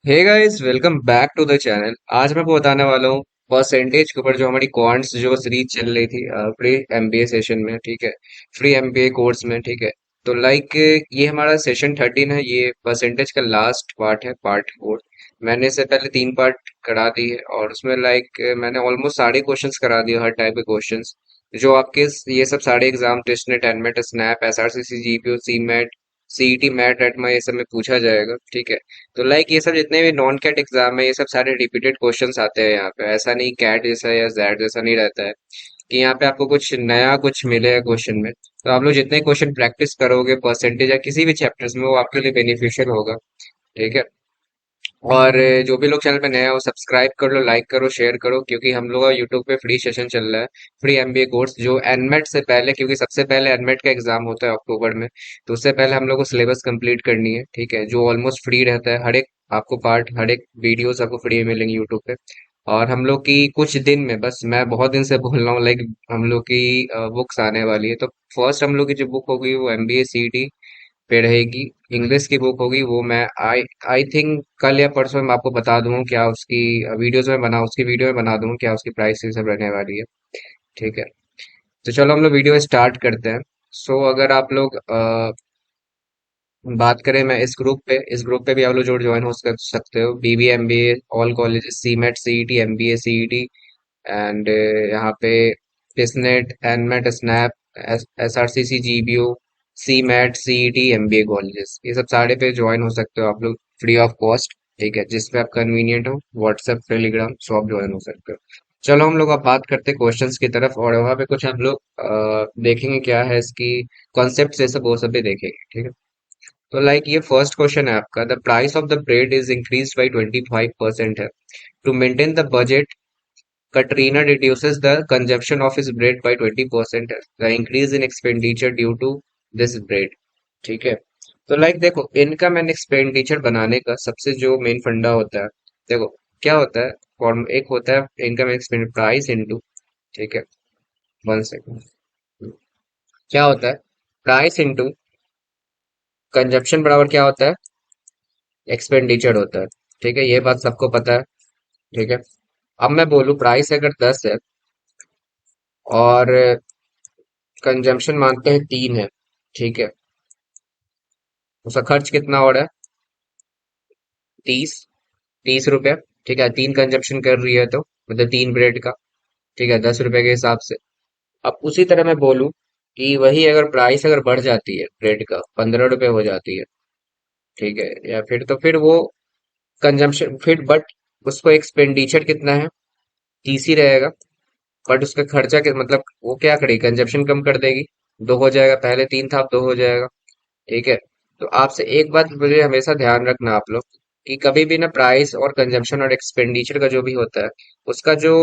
Hey guys, welcome back to the channel. आज मैं आपको बताने वाला हूँ परसेंटेज के ऊपर, जो हमारी क्वांट्स जो सीरीज चल रही थी फ्री एमबीए सेशन में। ठीक है, फ्री एमबीए कोर्स में। ठीक है, तो ये हमारा सेशन 13 है। ये परसेंटेज का लास्ट पार्ट है, पार्ट 4। मैंने इससे पहले 3 पार्ट करा दी है, और उसमें मैंने ऑलमोस्ट सारे क्वेश्चंस करा दिए, हर टाइप के क्वेश्चंस जो आपके ये सब सारे exam, TISSNET, NMAT, SNAP, SRCC, GPO, CMAT, CET, MAT, रेटमा, ये सब में पूछा जाएगा। ठीक है, तो ये सब जितने भी नॉन कैट एग्जाम है, ये सब सारे रिपीटेड क्वेश्चंस आते हैं यहाँ पे। ऐसा नहीं कैट जैसा या जैड जैसा नहीं रहता है कि यहाँ पे आपको कुछ नया कुछ मिलेगा क्वेश्चन में। तो आप लोग जितने क्वेश्चन प्रैक्टिस करोगे परसेंटेज या किसी भी चैप्टर्स में, वो आपके लिए बेनिफिशियल होगा। ठीक है, और जो भी लोग चैनल पे नए हैं वो सब्सक्राइब कर लो, लाइक करो, शेयर करो, क्योंकि हम लोग का यूट्यूब पे फ्री सेशन चल रहा है, फ्री एमबीए कोर्स, जो एनमेट से पहले, क्योंकि सबसे पहले एनमेट का एग्जाम होता है अक्टूबर में, तो उससे पहले हम लोग को सिलेबस कंप्लीट करनी है। ठीक है, जो ऑलमोस्ट फ्री रहता है, हर एक आपको पार्ट, हर एक वीडियोस आपको फ्री में मिलेंगे यूट्यूब पे। और हम लोग की कुछ दिन में, बस मैं बहुत दिन से बोल रहा हूँ, हम लोग की बुक्स आने वाली है। तो फर्स्ट हम लोग की जो बुक होगी वो एमबीए सीईटी पे रहेगी। इंग्लिश की बुक होगी, वो मैं आई आई थिंक कल या परसों मैं आपको बता दूंगा क्या उसकी उसकी वीडियो में बना दूंगा क्या उसकी प्राइस सब रहने वाली है। ठीक है, तो चलो हम लोग वीडियो स्टार्ट करते हैं। सो अगर आप लोग बात करें, मैं इस ग्रुप पे भी आप लोग जोड़ ज्वाइन हो सकते हो। BB MBA all colleges, CMAT, CET, MBA, CET, and यहाँ पे TISSNET, NMAT, SNAP, SRCC, GBO, C MAT, CET, MBA colleges, ये सब सारे पे ज्वाइन हो सकते हो आप लोग, फ्री ऑफ कॉस्ट। ठीक है, जिस पे आप कन्वीनियंट हो, व्हाट्सएप, टेलीग्राम, सो आप ज्वाइन हो सकते हो। चलो हम लोग अब बात करते हैं क्वेश्चंस की तरफ, और वहाँ पे कुछ हम लोग देखेंगे क्या है इसकी कॉन्सेप्ट, ये सब वो सब भी देखेंगे। ठीक है, तो ये फर्स्ट क्वेश्चन है आपका, the price of the bread is increase by 25% है। To maintain the budget, Katrina reduces the consumption of his bread by 20%. The increase in expenditure due to this bread. ठीक है, तो देखो, इनकम एंड एक्सपेंडिचर बनाने का सबसे जो main फंडा होता है, देखो क्या होता है। फॉर्म एक होता है इनकम एक्सपेंड प्राइस इनटू, ठीक है, 1 सेकंड, क्या होता है प्राइस इनटू कंजप्शन बराबर क्या होता है, एक्सपेंडिचर होता है। ठीक है, ये बात सबको पता है। ठीक है, अब मैं बोलूँ प्राइस अगर 10 है और कंजम्पशन मानते हैं 3 है, ठीक है, उसका खर्च कितना हो रहा है, 30, 30 रुपया। ठीक है, 3 कंजप्शन कर रही है तो मतलब 3 ब्रेड का, ठीक है, 10 रुपए के हिसाब से। अब उसी तरह मैं बोलूं कि वही अगर प्राइस अगर बढ़ जाती है ब्रेड का, 15 रुपए हो जाती है, ठीक है, या फिर तो फिर वो कंजम्पशन फिर, बट उसको एक्सपेंडिचर कितना है, 30 ही रहेगा। बट उसका खर्चा मतलब वो क्या करेगी, कंजप्शन कम कर देगी, 2 हो जाएगा, पहले 3 था अब 2 हो जाएगा। ठीक है, तो आपसे एक बात मुझे हमेशा ध्यान रखना आप लोग, कि कभी भी ना प्राइस और कंजम्पशन और एक्सपेंडिचर का जो भी होता है, उसका जो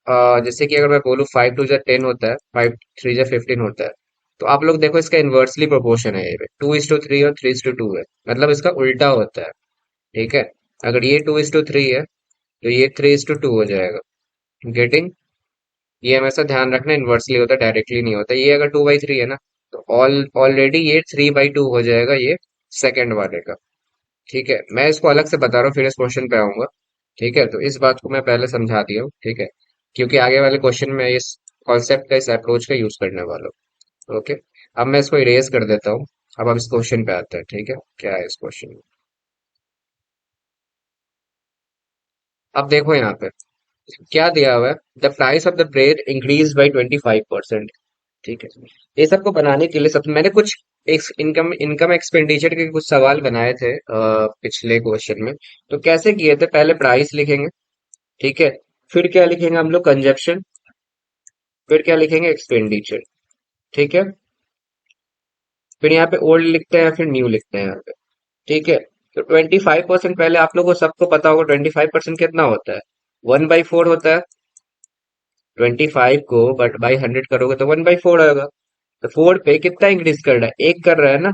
जैसे कि अगर मैं बोलूँ 5 2 10 होता है, 5 3 15 होता है, तो आप लोग देखो इसका इन्वर्सली प्रोपोर्शन है, ये 2:3 और 3:2 है, मतलब इसका उल्टा होता है। ठीक है, अगर ये 2:3 है तो ये 3:2 हो जाएगा। गेटिंग, ये हमेशा ध्यान रखना, इन्वर्सली होता है, डायरेक्टली नहीं होता। ये अगर 2/3 है ना, तो ऑलरेडी ये 3/2 हो जाएगा, ये सेकंड वाले का। ठीक है, मैं इसको अलग से बता रहा हूँ, फिर इस क्वेश्चन पे आऊंगा। ठीक है, तो इस बात को मैं पहले समझा दिया हूँ। ठीक है, क्योंकि आगे वाले क्वेश्चन में इस कॉन्सेप्ट का, इस अप्रोच का यूज करने वाला हूँ। ओके, अब मैं इसको इरेज कर देता हूँ। अब इस क्वेश्चन पे आते हैं। ठीक है, क्या है इस क्वेश्चन में, अब देखो यहाँ पे क्या दिया हुआ है, the price of the bread increase by 25%। ठीक है, ये सबको बनाने के लिए सब मैंने कुछ इनकम इनकम एक्सपेंडिचर के कुछ सवाल बनाए थे पिछले क्वेश्चन में। तो कैसे किए थे, पहले प्राइस लिखेंगे, ठीक है, फिर क्या लिखेंगे हम लोग, कंजप्शन, फिर क्या लिखेंगे, एक्सपेंडिचर। ठीक है, फिर यहाँ पे ओल्ड लिखते हैं, फिर न्यू लिखते हैं यहाँ पे। ठीक है, तो 25% पहले आप लोगों को सबको पता होगा 25% कितना होता है, 1/4 होता है। 25 को बट बाई 100 करोगे तो 1/4 आएगा। तो 4 पे कितना इंक्रीज कर रहा है, एक कर रहा है ना।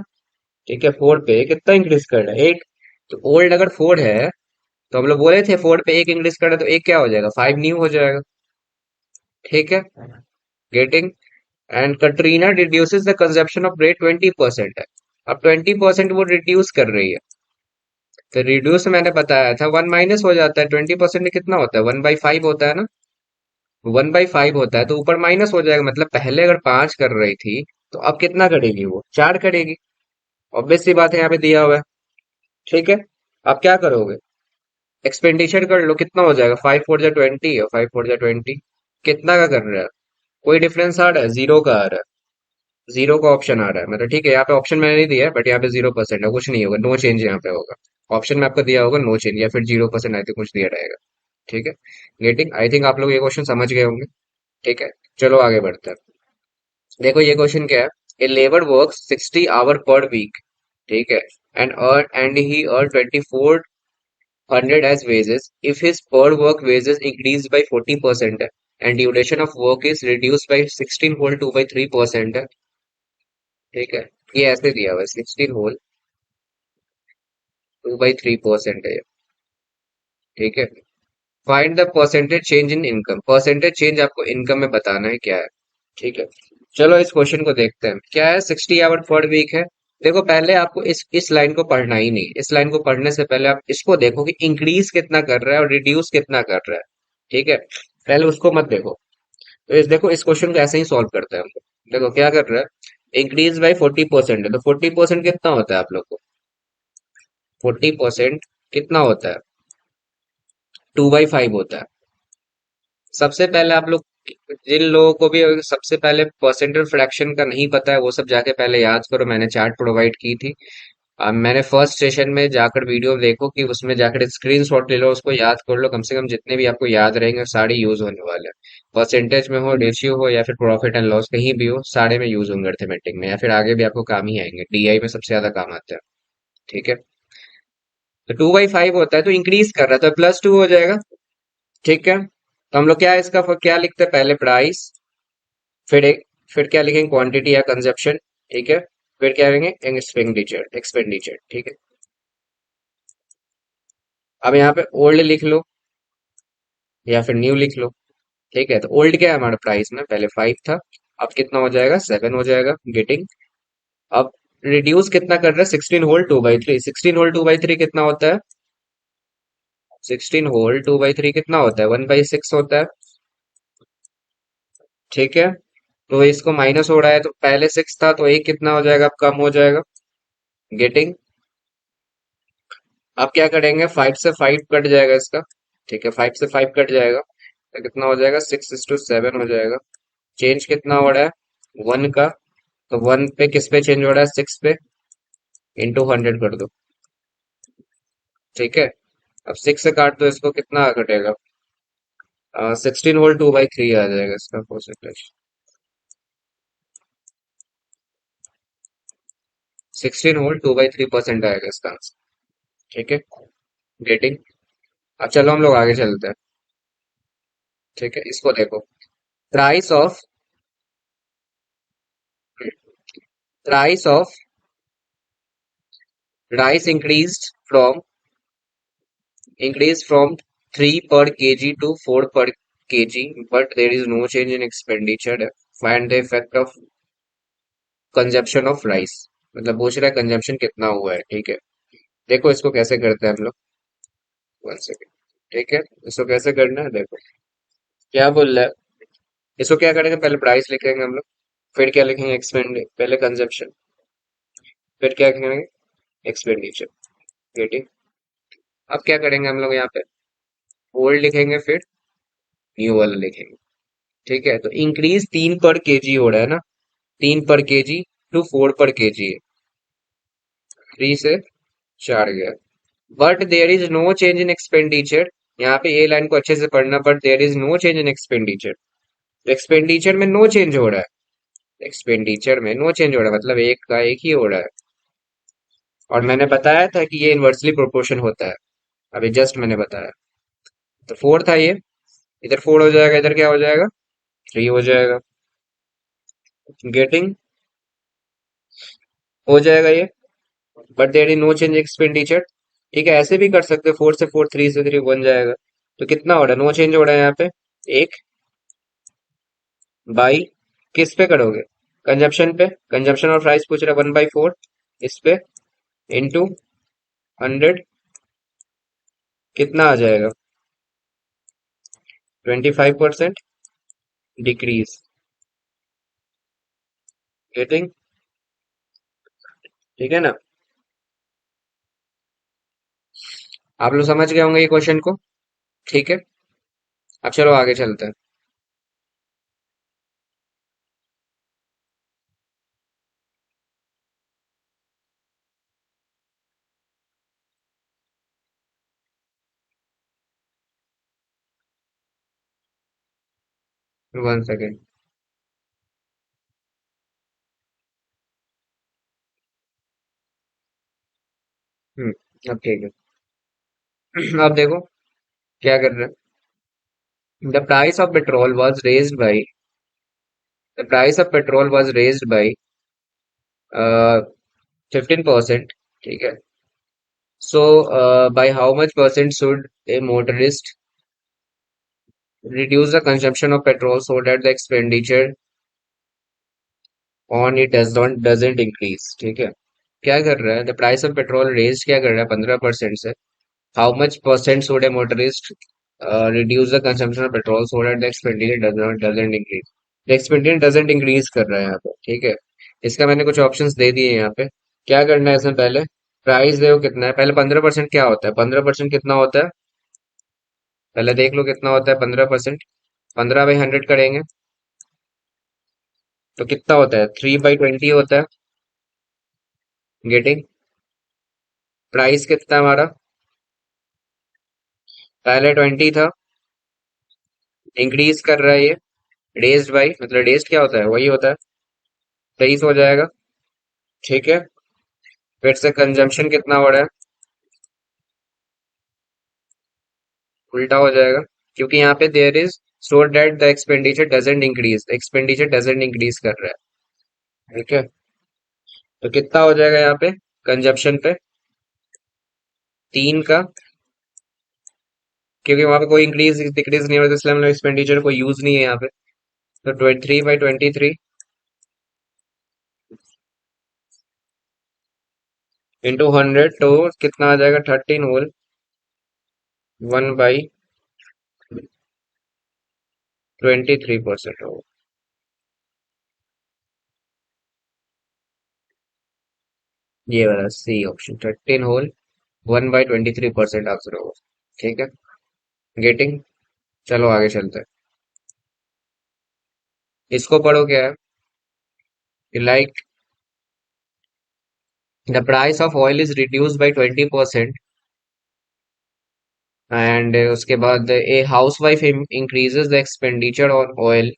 ठीक है, 4 पे कितना इंक्रीज कर रहा है, एक। तो ओल्ड अगर 4 है, तो हम लोग बोले थे 4 पे एक इंक्रीज कर रहा है, तो एक क्या हो जाएगा, 5 न्यू हो जाएगा। ठीक है, getting, and Katrina reduces the consumption of bread 20% है। अब 20% वो रिड्यूस कर रही है, तो रिड्यूस मैंने बताया था 1 माइनस हो जाता है, 20% कितना होता है, 1/5 होता है ना। 1/5 होता है तो ऊपर माइनस हो जाएगा, मतलब पहले अगर 5 कर रही थी तो अब कितना करेगी, वो 4 करेगी। ऑब्वियस सी बात है, यहाँ पे दिया हुआ है। ठीक है, अब क्या करोगे, एक्सपेंडिचर कर लो, कितना हो जाएगा, 5 4 जा 20 है, 5 4 जा 20, कितना का कर रहा है, कोई डिफरेंस आ रहा है, जीरो का आ रहा है, जीरो का ऑप्शन आ रहा है, मतलब ठीक है, यहाँ पे ऑप्शन मैंने नहीं दिया है, बट यहाँ पे 0% है, कुछ नहीं होगा, नो चेंज यहाँ पे होगा। ऑप्शन में आपको दिया होगा नो चेंज या फिर 0% आई थिंक कुछ दिया रहेगा। ठीक है, गेटिंग, आई थिंक आप लोग ये क्वेश्चन समझ गए होंगे। ठीक है, चलो आगे बढ़ते हैं। देखो ये क्वेश्चन क्या है, a labour work 60 hour per week, ठीक है, and he earn 2400 as wages if his per work wages increased by 40% and duration of work is reduced by 16 whole 2/3%। ठीक है, ये ऐसे दिया हुआ है, 16 होल 2/3% है ये। ठीक है, find the percentage change in income, percentage change आपको इनकम में बताना है क्या है। ठीक है, चलो इस क्वेश्चन को देखते हैं, क्या है, 60 आवर पर वीक है। देखो पहले आपको इस लाइन को पढ़ना ही नहीं, इस लाइन को पढ़ने से पहले आप इसको देखो कि इंक्रीज कितना कर रहा है और रिड्यूस कितना कर रहा है। ठीक है, पहले उसको मत देखो। तो देखो इस क्वेश्चन को ऐसे ही सॉल्व करते हैं हम लोग। देखो क्या कर रहा है, इंक्रीज बाई 40% है, तो 40% कितना होता है आप लोग को, 40% कितना होता है, 2/5 होता है। सबसे पहले आप लोग, जिन लोगों को भी अगर सबसे पहले परसेंटेज फ्रैक्शन का नहीं पता है, वो सब जाके पहले याद करो, मैंने चार्ट प्रोवाइड की थी। मैंने फर्स्ट सेशन में जाकर वीडियो देखो कि उसमें जाकर स्क्रीनशॉट ले लो, उसको याद कर लो, कम से कम जितने भी आपको याद रहेंगे सारे यूज होने वाले हैं। परसेंटेज में हो, रेशियो हो, या फिर प्रॉफिट एंड लॉस कहीं भी हो, सारे में यूज होंगे अर्थमेटिक में, या फिर आगे भी आपको काम ही आएंगे, डीआई में सबसे ज्यादा काम आते हैं। ठीक है, तो 2/5 होता है तो इंक्रीज कर रहा है तो +2 हो जाएगा। ठीक है, तो हम लोग क्या इसका क्या लिखते हैं, पहले प्राइस, फिर एक, फिर क्या लिखेंगे, क्वांटिटी या कंजप्शन। ठीक है, फिर क्या लिखेंगे, एक्सपेंडिचर, एक्सपेंडिचर। ठीक है, अब यहाँ पे ओल्ड लिख लो या फिर न्यू लिख लो। ठीक है, तो ओल्ड क्या है हमारा प्राइस में, पहले 5 था, अब कितना हो जाएगा, 7 हो जाएगा, गेटिंग। अब रिड्यूस कितना कर रहा है, 16 होल 2/3, 16 होल 2/3 कितना होता है, 16 होल 2/3 कितना होता है, 1/6 होता है। ठीक है, तो इसको माइनस हो रहा है, तो पहले 6 था तो एक कितना हो जाएगा, अब कम हो जाएगा, गेटिंग। अब क्या करेंगे, 5 से 5 कट जाएगा इसका। ठीक है, 5 से 5 कट जाएगा तो कितना हो जाएगा, 6:7 हो जाएगा। चेंज कितना हो रहा है, 1 का, तो 1 पे किस पे चेंज हो रहा है, 6 पे, इंटू 100 कर दो। ठीक है, अब 6 से काट दो इसको, कितना कटेगा, 16 होल 2/3 आ जाएगा इसका परसेंटेज, 16 होल 2/3% आएगा इसका आंसर। ठीक है, गेटिंग। अब चलो हम लोग आगे चलते हैं। ठीक है, इसको देखो, price of price of rice increased from 3 per kg to 4 per kg, but there is no change in expenditure. Find the effect of consumption of rice, मतलब पूछ रहा है कंजम्पशन कितना हुआ है। ठीक है, देखो इसको कैसे करते हैं हम लोग, 1 सेकेंड। ठीक है, इसको कैसे करना है, देखो क्या बोल रहा है, इसको क्या करेंगे, पहले प्राइस लिखेंगे हम लोग, फिर क्या लिखेंगे, एक्सपेंड, पहले कंजम्पशन, फिर क्या लिखेंगे, एक्सपेंडिचर। ठीक है, अब क्या करेंगे हम लोग यहाँ पे, ओल्ड लिखेंगे, फिर न्यू वाला लिखेंगे। ठीक है, तो इंक्रीज 3 पर केजी हो रहा है ना, 3 पर केजी टू 4 पर केजी, 3 से 4 गया, but there is no change in expenditure. यहाँ पे ये लाइन को अच्छे से पढ़ना, but there is no change in expenditure, तो एक्सपेंडिचर में नो चेंज हो रहा है, एक्सपेंडिचर में नो चेंज हो रहा है, मतलब एक का एक ही हो रहा है। और मैंने बताया था कि ये इनवर्सली प्रोपोर्शन होता है, अभी जस्ट मैंने बताया। तो 4 था ये, इधर 4 हो जाएगा, इधर क्या हो जाएगा, 3 हो जाएगा, गेटिंग, हो जाएगा ये, but there is no change expenditure. ठीक है, ऐसे भी कर सकते, 4 से 4, 3 से 3 बन जाएगा। तो कितना हो रहा है, नो चेंज हो रहा है यहाँ पे, एक, बाई, किस पे करोगे, कंजप्शन पे, कंजप्शन ऑफ राइस पूछ रहा है, 1/4 इस पे, इंटू 100, कितना आ जाएगा? 25% डिक्रीज। गेटिंग? ठीक है ना? आप लोग समझ गए होंगे ये क्वेश्चन को। ठीक है, अब चलो आगे चलते हैं। 1 सेकेंड। अब ठीक है। अब देखो क्या कर रहे हैं। The price of petrol was raised by, the price of petrol was raised by 15%। ठीक है। So by how much percent should a motorist reduce the consumption of petrol so that the expenditure on it doesn't increase? ठीक है। क्या कर रहा है? The price of petrol raise क्या कर रहा है? 15% से। How much percent should a motorist reduce the consumption of petrol so that the expenditure doesn't increase? The expenditure doesn't increase कर रहा है यहाँ पे। ठीक है। इसका मैंने कुछ ऑप्शंस दे दिए हैं यहाँ पे। क्या करना है इसमें? पहले प्राइस देखो कितना है। पहले 15% क्या होता है? 15% कितना होता है? पहले देख लो कितना होता है 15%। 15/100 करेंगे तो कितना होता है? 3/20 होता है। गेटिंग? प्राइस कितना है हमारा? पहले 20 था, इंक्रीज कर रहा है ये। रेज्ड बाई मतलब रेज्ड क्या होता है? वही होता है। 23 हो जाएगा। ठीक है। फिर से कंजम्पशन कितना हो रहा है? उल्टा हो जाएगा, क्योंकि यहाँ पे there is so that the expenditure doesn't increase, expenditure doesn't increase कर रहा है। ठीक है। तो कितना हो जाएगा यहाँ पे कंजप्शन पे? 3 का, क्योंकि वहां पे कोई इंक्रीज डिक्रीज नहीं हो रहा, तो इसलिए मतलब एक्सपेंडिचर कोई यूज नहीं है यहाँ पे। तो 3/23 इंटू 100, तो कितना आ जाएगा? 13 होल 1/23% होगा। ये वाला सी ऑप्शन, 13 होल 1/23% आंसर होगा। ठीक है। गेटिंग? चलो आगे चलते हैं। इसको पढ़ो क्या है। Like the price of oil is reduce by 20% and उसके बाद a house wife increases the expenditure on oil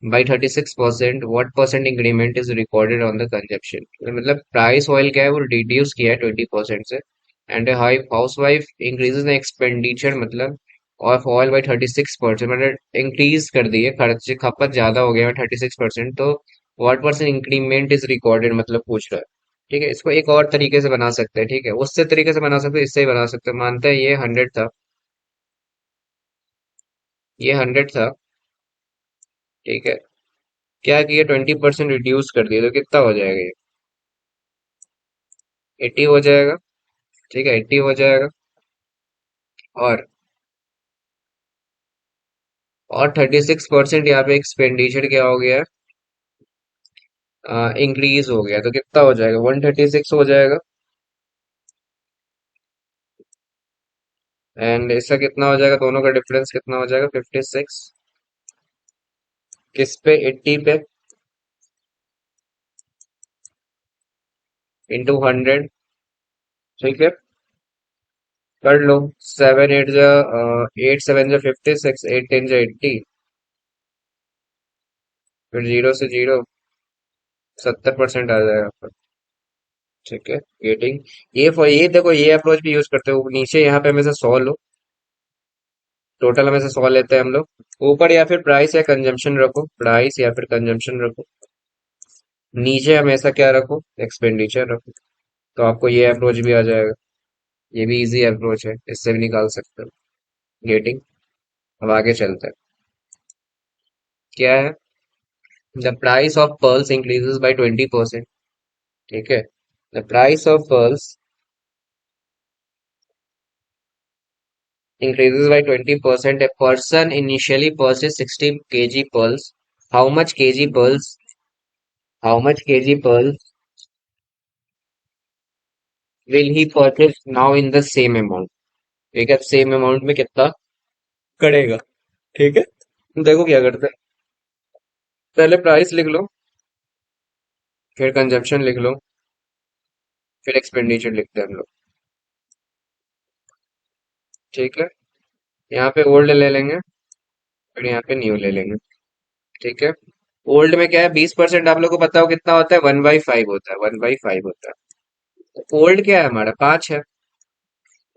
by 36%, what percent increment is recorded on the consumption? मतलब प्राइस ऑयल क्या है वो रिड्यूस किया है 20% से, and house wife increases the expenditure मतलब ऑफ ऑयल बाई 36%, मतलब इंक्रीज कर दिए, खर्च खपत ज्यादा हो गया है 36%। तो what percent increment is recorded मतलब पूछ रहा है। ठीक है। इसको एक और तरीके से बना सकते हैं। ठीक है, उससे तरीके से बना सकते हैं, इससे ही बना सकते हैं। मानते हैं ये 100 था, ये 100 था। ठीक है। क्या किया? 20% रिड्यूस कर दिया, तो कितना हो जाएगा ये? 80 हो जाएगा। ठीक है, 80 हो जाएगा। और 36% यहाँ पे एक्सपेंडिचर क्या हो गया है? इंक्रीज हो गया, तो कितना हो जाएगा? 136 हो जाएगा। एंड इसका कितना हो जाएगा? दोनों का डिफरेंस कितना हो जाएगा? 56। किस पे? 80 पे, इंटू 100। ठीक है, कर लो। 8 7 जा 56, 8 10 जा 80, फिर 0 से 0, 70% आ जाएगा। ठीक है। गेटिंग? ये देखो, ये अप्रोच भी यूज करते हो। नीचे यहाँ पे हमेशा 100 लो, टोटल हमेशा 100 लेते हैं हम लोग। ऊपर या फिर प्राइस या कंजम्पशन रखो, प्राइस या फिर कंजम्पशन रखो। नीचे हमेशा क्या रखो? एक्सपेंडिचर रखो। तो आपको ये अप्रोच भी आ जाएगा। ये भी इजी अप्रोच है, इससे भी निकाल सकते हो। गेटिंग? अब आगे चलते हैं। क्या है? The price of pearls increases by 20%। ठीक है। The price of pearls increases by 20%. A person initially purchased 60 kg pearls. How much kg pearls? How much kg pearls will he purchase now in the same amount? ठीक है, same amount में कितना करेगा? ठीक है, देखो क्या करते हैं। पहले प्राइस लिख लो, फिर कंजप्शन लिख लो, फिर एक्सपेंडिचर लिखते हैं हम लोग। ठीक है, यहाँ पे ओल्ड ले लेंगे, फिर यहाँ पे न्यू ले लेंगे। ठीक है, ओल्ड में क्या है, 20% आप लोग को पता हो कितना होता है, 1/5 होता है, 1/5 होता है। ओल्ड क्या है हमारा, 5 है।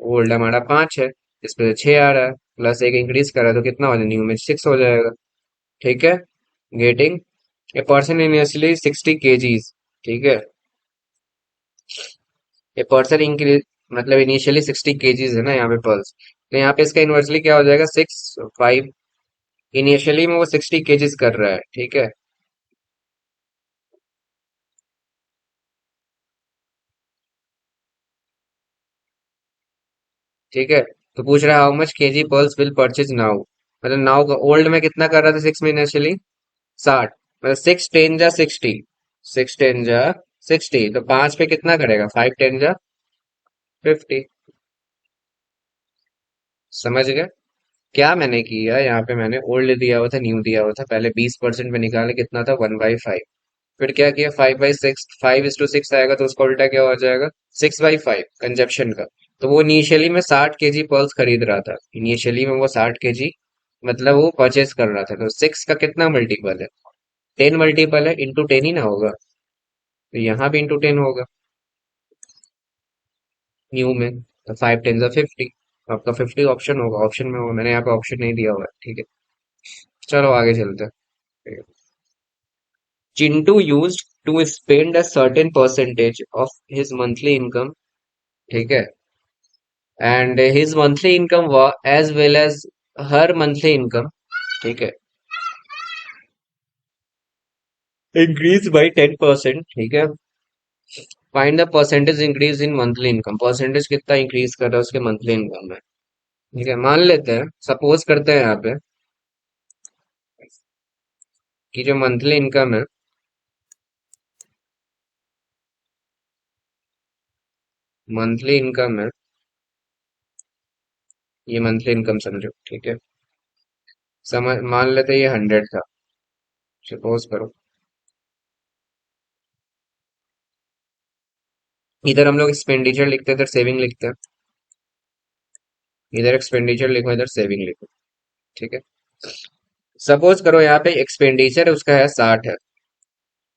ओल्ड हमारा 5 है, इस पे 6 आ रहा है, प्लस एक इंक्रीज करा तो कितना हो जाएगा, न्यू में 6 हो जाएगा। ठीक है, getting. A person initially 60 KGs. ठीक है, ए पर्सन इंक्रीज मतलब इनिशियली 60 केजीज है ना यहाँ पे पल्स, तो यहाँ पे इसका इन्वर्सली क्या हो जाएगा, 6/5। इनिशियली में वो 60 केजीज कर रहा है। ठीक है, ठीक है, तो पूछ रहा है how much KG pearls will purchase now. मतलब नाउ का ओल्ड में कितना कर रहा था, 6 में इनिशियली 60, मतलब 6 10 जा 60, 6 10 जा 60, तो 5 पे कितना करेगा, 5 10 जा 50। समझ गए? क्या मैंने किया यहाँ पे, मैंने ओल्ड दिया हुआ था, न्यू दिया हुआ था, पहले 20% पे निकाले कितना था, 1/5। फिर क्या किया, 5/6, 5:6 आएगा तो उसका उल्टा क्या हो जाएगा, 6/5 कंजप्शन का। तो वो इनिशियली में 60 केजी पल्स खरीद रहा था, इनिशियली में वो 60 केजी मतलब वो परचेस कर रहा था, तो 6 का कितना मल्टीपल है, 10 मल्टीपल है, इंटू 10 ही ना होगा, तो यहाँ भी इंटू 10 होगा न्यू में, तो 5 10 जा 50। आपका 50 ऑप्शन होगा, ऑप्शन में होगा, मैंने यहाँ पे ऑप्शन नहीं दिया हुआ है। ठीक है, चलो आगे चलते हैं। Chintu used to spend a certain percentage of his monthly income. ठीक है, and his monthly income as well as her monthly income. ठीक है, इंक्रीज बाई 10%। ठीक है, find the percentage increase in monthly income, percentage कितना इंक्रीज कर रहा है उसके मंथली इनकम में। ठीक है, मान लेते हैं, सपोज करते हैं यहाँ पे कि जो मंथली इनकम है, मंथली इनकम है, ये मंथली इनकम समझो। ठीक है, समझ मान लेते हैं ये 100 था, सपोज करो। इधर हम लोग एक्सपेंडिचर लिखते हैं, इधर सेविंग लिखते हैं, इधर एक्सपेंडिचर लिखो, इधर सेविंग लिखो। ठीक है, सपोज करो यहाँ पे एक्सपेंडिचर उसका है 60 है,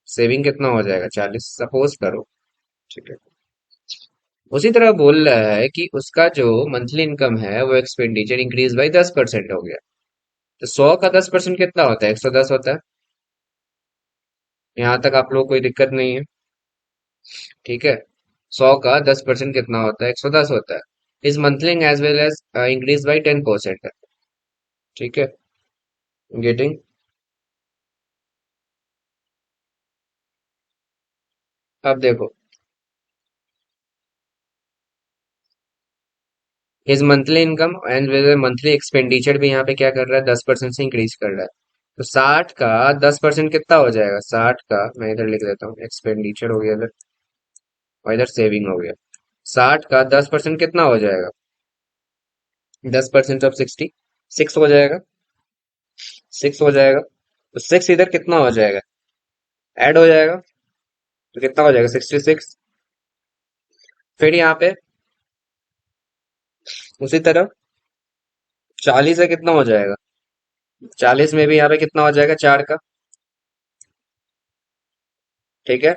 सेविंग कितना हो जाएगा, 40, सपोज करो। ठीक है, उसी तरह बोल रहा है कि उसका जो मंथली इनकम है वो एक्सपेंडिचर इंक्रीज बाई 10% हो गया, तो 100 का 10% कितना होता है, 110 होता है। यहाँ तक आप लोग को कोई दिक्कत नहीं है? ठीक है, 100 का 10% कितना होता है, 110 होता है। इस monthly as well as increase by 10% है। ठीक है, गेटिंग। अब देखो, his monthly income and monthly expenditure भी यहाँ पे क्या कर रहा है, 10% से इंक्रीज कर रहा है। तो 60 का 10% कितना हो जाएगा, 60 का मैं इधर लिख देता हूँ, एक्सपेंडिचर हो गया इधर, और इधर सेविंग हो गया। 60 का 10% कितना हो जाएगा, 10% ऑफ 60, 6 हो जाएगा, 6 हो जाएगा। तो 6 इधर कितना हो जाएगा, ऐड हो जाएगा, तो कितना हो जाएगा, 66। फिर यहाँ पे उसी तरह 40 है, कितना हो जाएगा, 40 में भी यहाँ पे कितना हो जाएगा, 4 का। ठीक है,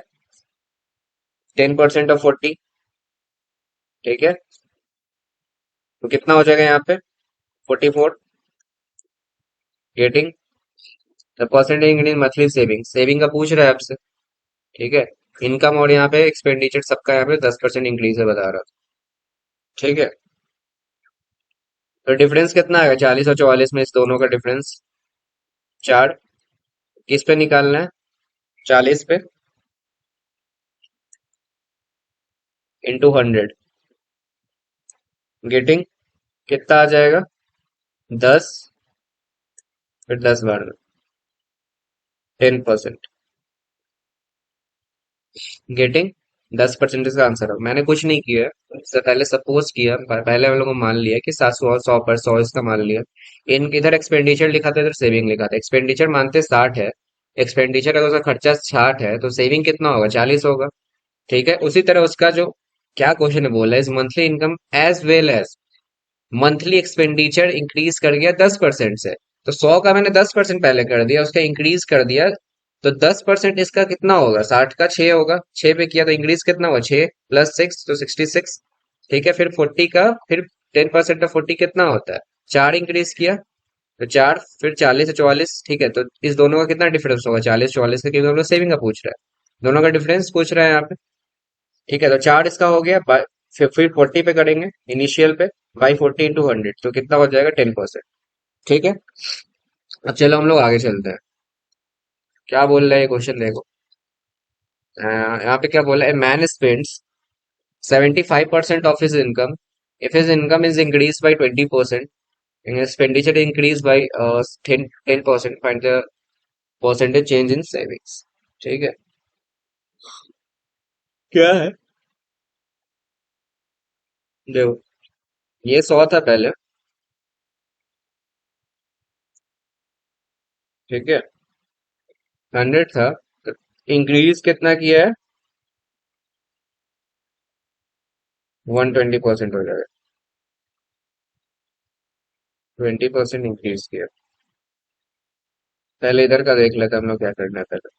10% ऑफ 40। ठीक है, तो कितना हो जाएगा यहाँ पे, 44। Getting the percentage in monthly saving, saving का पूछ रहा है आपसे। ठीक है, इनकम और यहाँ पे एक्सपेंडिचर सबका यहाँ पे 10% इंक्रीज है बता रहा था। ठीक है, तो डिफरेंस कितना आएगा, 40 और 44 में इस दोनों का डिफरेंस 4। किस पे निकालना है, 40 पे इंटू 100। गेटिंग, कितना आ जाएगा? 10, फिर 10 बार में 10%। गेटिंग? 10% इसका आंसर है। मैंने कुछ नहीं किया है, इससे पहले सपोज किया, पहले हम लोग को मान लिया कि 700 100 पर 100 इसका मान लिया। इन इधर एक्सपेंडिचर लिखा था, इधर सेविंग लिखा था। एक्सपेंडिचर मानते 60 है, एक्सपेंडिचर अगर उसका खर्चा 60 है तो सेविंग कितना होगा? 40 होगा। ठीक है, उसी तरह उसका जो क्या क्वेश्चन है बोला, is monthly income as well as monthly expenditure increase कर गया 10% से। तो 100 का मैंने 10% पहले कर दिया, उसका इंक्रीज कर दिया। तो 10% इसका कितना होगा? 60 का 6 होगा, 6 पे किया तो इंक्रीज कितना हुआ? 6 प्लस 6 तो 66। ठीक है, फिर 40 का, फिर 10% ऑफ 40 कितना होता है? 4 इंक्रीज किया तो 4, फिर 40 से 44। ठीक है, तो इस दोनों का कितना डिफरेंस होगा? 40 44 का, क्योंकि हम लोग सेविंग का पूछ रहा है, दोनों का डिफरेंस पूछ रहा है यहाँ पे। ठीक है, तो 4 इसका हो गया, फिर 40 पे करेंगे इनिशियल पे, बाई 40 × 100 तो कितना हो जाएगा? 10%। ठीक है, अब चलो हम लोग आगे चलते हैं। क्या बोल रहा है ये क्वेश्चन देखो। यहाँ पे क्या बोला है? Man spends 75% of his income if his income is increase by 20%, expenditure increase by 10%, find the percentage change in savings. ठीक है, क्या है? देखो, ये 100 था पहले। ठीक है, 100 था, तो इंक्रीज कितना किया है? 120% हो जाएगा। 20% इंक्रीज किया। पहले इधर का देख लेते हैं हम लोग क्या करना है पहले।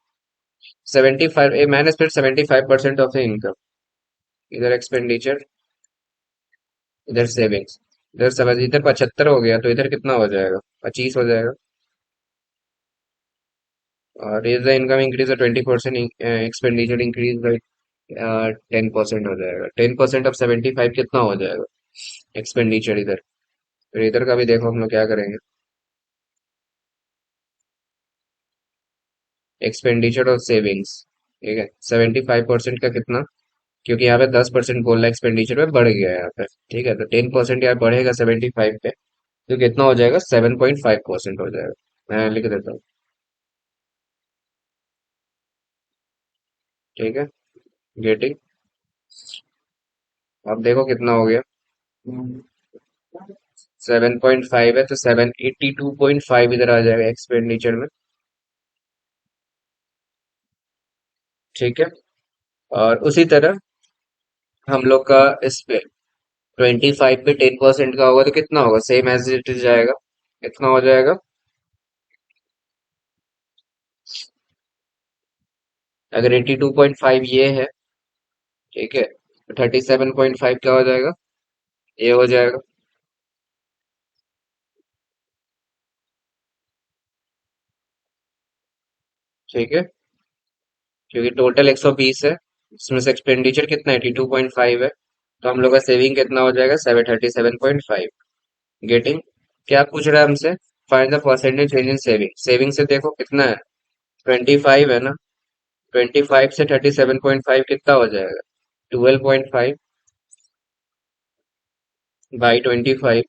75, ए मैंने फिर 75% ऑफ द इनकम, इधर एक्सपेंडिचर, इधर सेविंग्स, इधर समझ, इधर 75 हो गया तो इधर कितना हो जाएगा? 25 हो जाएगा। और is the income increase 20%, expenditure increase by 10% हो जाएगा। 10% ऑफ 75 कितना हो जाएगा? एक्सपेंडिचर इधर, फिर इधर का भी देखो हम लोग क्या करेंगे। एक्सपेंडिचर और सेविंग्स, ठीक है, 75% का कितना, क्योंकि यहाँ पे 10% बोल रहा है, एक्सपेंडिचर में बढ़ गया है यहाँ पे। ठीक है, तो 10% यहाँ बढ़ेगा 75 पे, तो कितना हो जाएगा? 7.5% हो जाएगा। मैं लिख देता हूँ। ठीक है, गेटिंग? अब देखो कितना हो गया। 7.5 है तो 782.5 इधर आ जाएगा एक्सपेंडिचर में। ठीक है, और उसी तरह हम लोग का इस पे 25 पे 10% का होगा तो कितना होगा? सेम एज इट इज जाएगा। कितना हो जाएगा? अगर 82.5 ये है, ठीक है, तो 37.5 क्या हो जाएगा? ये हो जाएगा। ठीक है, क्योंकि टोटल 120 है, इसमें से एक्सपेंडिचर कितना है? 82.5 है, तो हम लोग का सेविंग कितना हो जाएगा? 737.5। गेटिंग? क्या पूछ रहा है हमसे? Find the percentage change in saving. Saving से देखो कितना है? 25 है ना, 25 से 37.5 कितना हो जाएगा? 12.5 बाई 25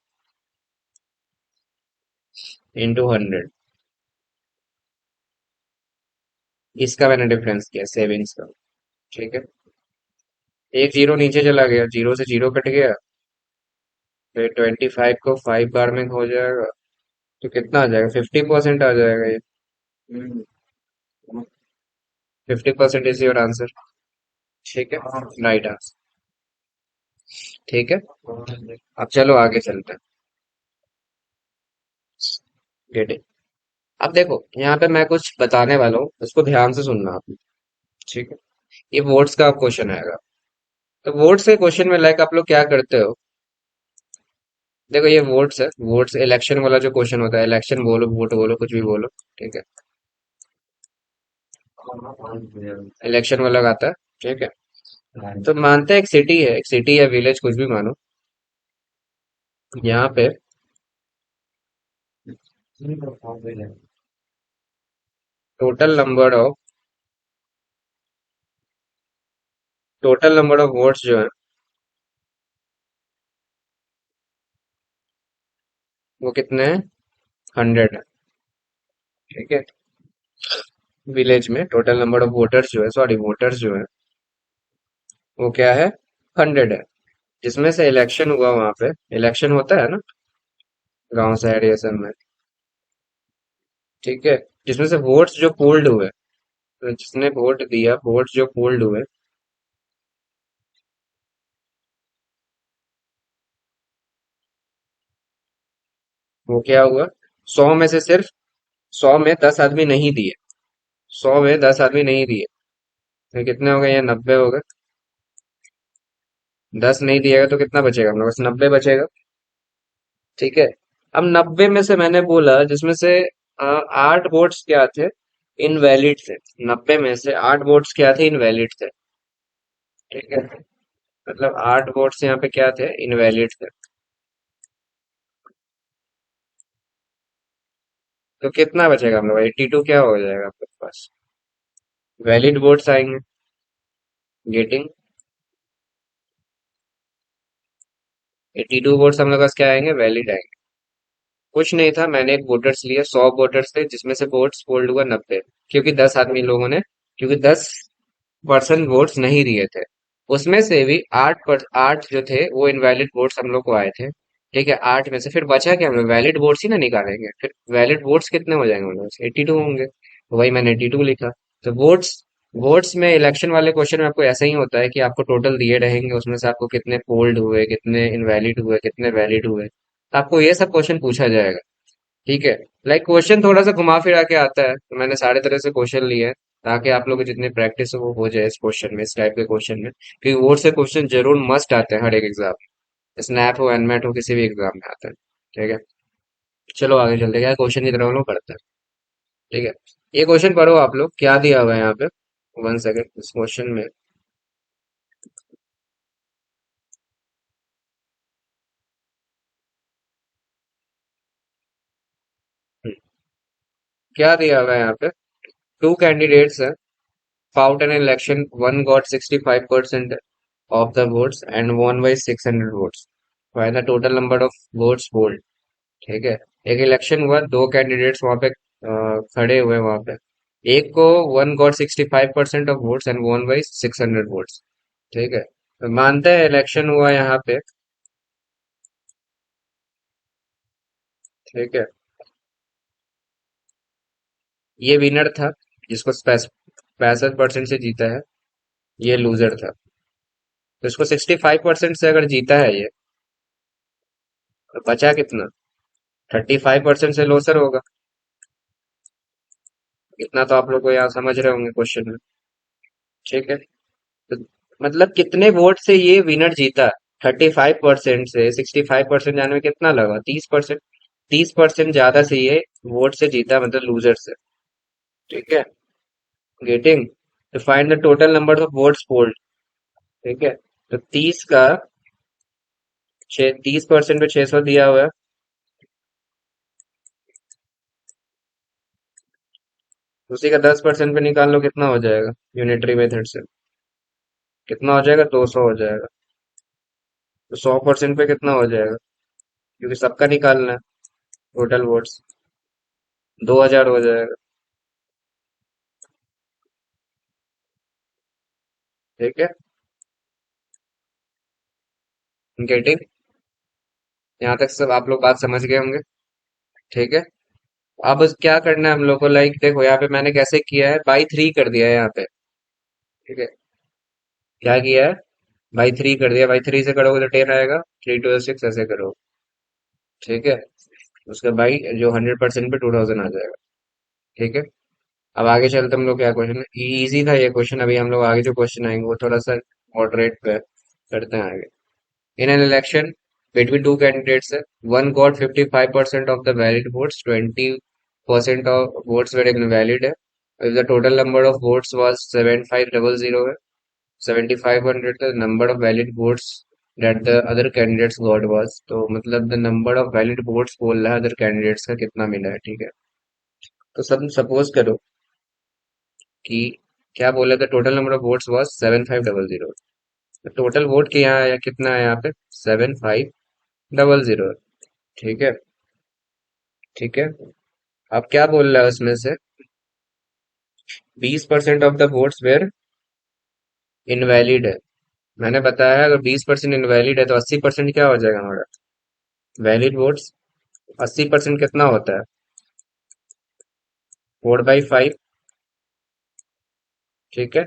इंटू 100। इसका मैंने डिफरेंस किया सेविंग्स का। ठीक है, एक जीरो नीचे चला गया, जीरो से जीरो कट गया, फिर 25 को 5 बार में हो जाएगा, तो कितना आ जाएगा? 50% आ जाएगा ये। 50% इज योर आंसर। ठीक है, राइट आंसर। ठीक है, अब चलो आगे चलते हैं। Get it? अब देखो यहाँ पे मैं कुछ बताने वाला हूँ, उसको ध्यान से सुनना आप। ठीक है, ये वोट्स का क्वेश्चन आएगा। तो वोट्स के क्वेश्चन में लाइक आप लोग क्या करते हो? देखो ये वोट्स है, वोट्स इलेक्शन वाला जो क्वेश्चन होता है, इलेक्शन बोलो, वोट बोलो, कुछ भी बोलो। ठीक है, इलेक्शन वाला आता है। ठीक है, तो मानते हैं एक सिटी या विलेज कुछ भी मानो। यहाँ पे total number of total number of votes जो है वो कितने हैं? 100 है। ठीक है। विलेज में टोटल नंबर ऑफ वोटर्स जो है, सॉरी वोटर्स जो है, वो क्या है? 100 है। जिसमें से इलेक्शन हुआ, वहां पे इलेक्शन होता है ना गांव शहर ये सब में। ठीक है। जिसमें से वोट्स जो पोल्ड हुए, तो जिसने वोट दिया, वोट्स जो पोल्ड हुए, वो क्या हुआ? 100 में से सिर्फ 100 में 10 आदमी नहीं दिए। 100 में 10 आदमी नहीं दिए, तो कितने हो गए? ये 90 हो गए। 10 नहीं दिएगा तो कितना बचेगा? हम लोग बस 90 बचेगा। ठीक है। अब 90 में से मैंने बोला जिसमें से 8 वोट्स क्या थे? इनवैलिड थे। 90 में से 8 वोट्स क्या थे? इनवैलिड थे। ठीक है। मतलब 8 वोट्स यहाँ पे क्या थे? इनवैलिड थे। तो कितना बचेगा हम लोग? 82 क्या हो जाएगा आपके पास? वैलिड वोट्स आएंगे। गेटिंग 82 वोट्स हम लोग के पास क्या आएंगे? वैलिड आएंगे। कुछ नहीं था, मैंने एक वोटर्स लिया, 100 वोटर्स थे जिसमें से वोट्स पोल्ड हुआ 90। क्योंकि 10 आदमी लोगों ने, क्योंकि 10% वोट्स नहीं दिए थे। उसमें से भी 8 जो थे वो इनवैलिड वोट्स हम लोग को आए थे। ठीक है। 8 में से फिर बचा क्या? हम लोग वैलिड वोट्स ही ना निकालेंगे। फिर वैलिड वोट्स कितने हो जाएंगे? हम लोग 82 होंगे, तो वही मैंने 82 लिखा। तो वोट्स वोट्स में इलेक्शन वाले क्वेश्चन में आपको ऐसा ही होता है कि आपको टोटल दिए रहेंगे, उसमें से आपको कितने पोल्ड हुए, कितने इनवैलिड हुए, कितने वैलिड हुए, तो आपको ये सब क्वेश्चन पूछा जाएगा। ठीक है। लाइक क्वेश्चन थोड़ा सा घुमा फिरा के आता है, तो मैंने सारे तरह से क्वेश्चन लिए हैं ताकि आप लोग को जितनी प्रैक्टिस हो वो हो जाए इस क्वेश्चन में, इस टाइप के क्वेश्चन में, क्योंकि बोर्ड से क्वेश्चन जरूर मस्ट आते हैं हर एक एग्जाम में। स्नैप हो, एनमेट हो, किसी भी एग्जाम में आते हैं। ठीक है। चलो आगे चलते हैं, क्या क्वेश्चन की तरफ हम लोग पढ़ते हैं। ठीक है। ये क्वेश्चन पढ़ो आप लोग, क्या दिया हुआ है यहाँ पे। 1 सेकेंड, इस क्वेश्चन में हम्म, क्या दिया हुआ है यहाँ पे? टू कैंडिडेट्स है, fought an election, one got 65% of the votes and won by 600 votes. Find the total number of votes polled. ठीक है। एक इलेक्शन हुआ, दो कैंडिडेट्स वहां पे खड़े हुए वहां पे। एक को one got 65% of votes and one by 600 votes. ठीक है। तो मानते हैं इलेक्शन हुआ यहाँ पे। ठीक है। ये विनर था जिसको 65% से जीता है। ये लूजर था। तो इसको 65% से अगर जीता है ये, तो बचा कितना? 35% से लोसर होगा। इतना तो आप लोग को यहाँ समझ रहे होंगे क्वेश्चन में। ठीक है। तो मतलब कितने वोट से ये विनर जीता? 35% से 65% जाने में कितना लगा? 30%। 30% ज्यादा से ये वोट से जीता, मतलब लूजर से। ठीक है। गेटिंग। तो find the total number of votes polled. ठीक है। तो 30% पे 600 दिया हुआ है। उसी का 10% पे निकाल लो, कितना हो जाएगा यूनिटरी मेथड से? कितना हो जाएगा? 200 हो जाएगा। तो 100% पे कितना हो जाएगा? क्योंकि सबका निकालना है टोटल वोट्स। 2000 हो जाएगा। ठीक है। गेटिंग। यहाँ तक सब आप लोग बात समझ गए होंगे। ठीक है। अब क्या करना है हम लोग को? लाइक देखो यहाँ पे मैंने कैसे किया है, बाई 3 कर दिया है यहाँ पे। ठीक है। क्या किया है? बाई 3 कर दिया। बाई 3 से करोगे तो 10 आएगा, 3 to 6 ऐसे करो। ठीक है। उसका बाई जो 100% पे 2000 आ जाएगा। ठीक है। अब आगे चलते हम लोग, क्या क्वेश्चन है? इजी था ये क्वेश्चन। अभी हम लोग आगे जो क्वेश्चन आएंगे वो थोड़ा सा मॉडरेट पे करते हैं आगे। In an election between two candidates, one got 55% of the valid votes, 20% of votes were invalid. If the total number of votes was 7500, 7500, the number of valid votes that the other candidates got was, तो मतलब the number of valid votes बोल रहा है other candidates का कितना मिला है। ठीक है। तो सब सपोज करो कि क्या बोला था, total number of votes was 7500। Total vote के यहाँ आया कितना है? यहाँ पे 7500। ठीक है। ठीक है। अब क्या बोल रहा है उसमें से? 20% of the votes were invalid है। मैंने बताया अगर 20% इनवैलिड है तो 80% क्या हो जाएगा हमारा? Valid votes. 80% कितना होता है? 4/5। ठीक है।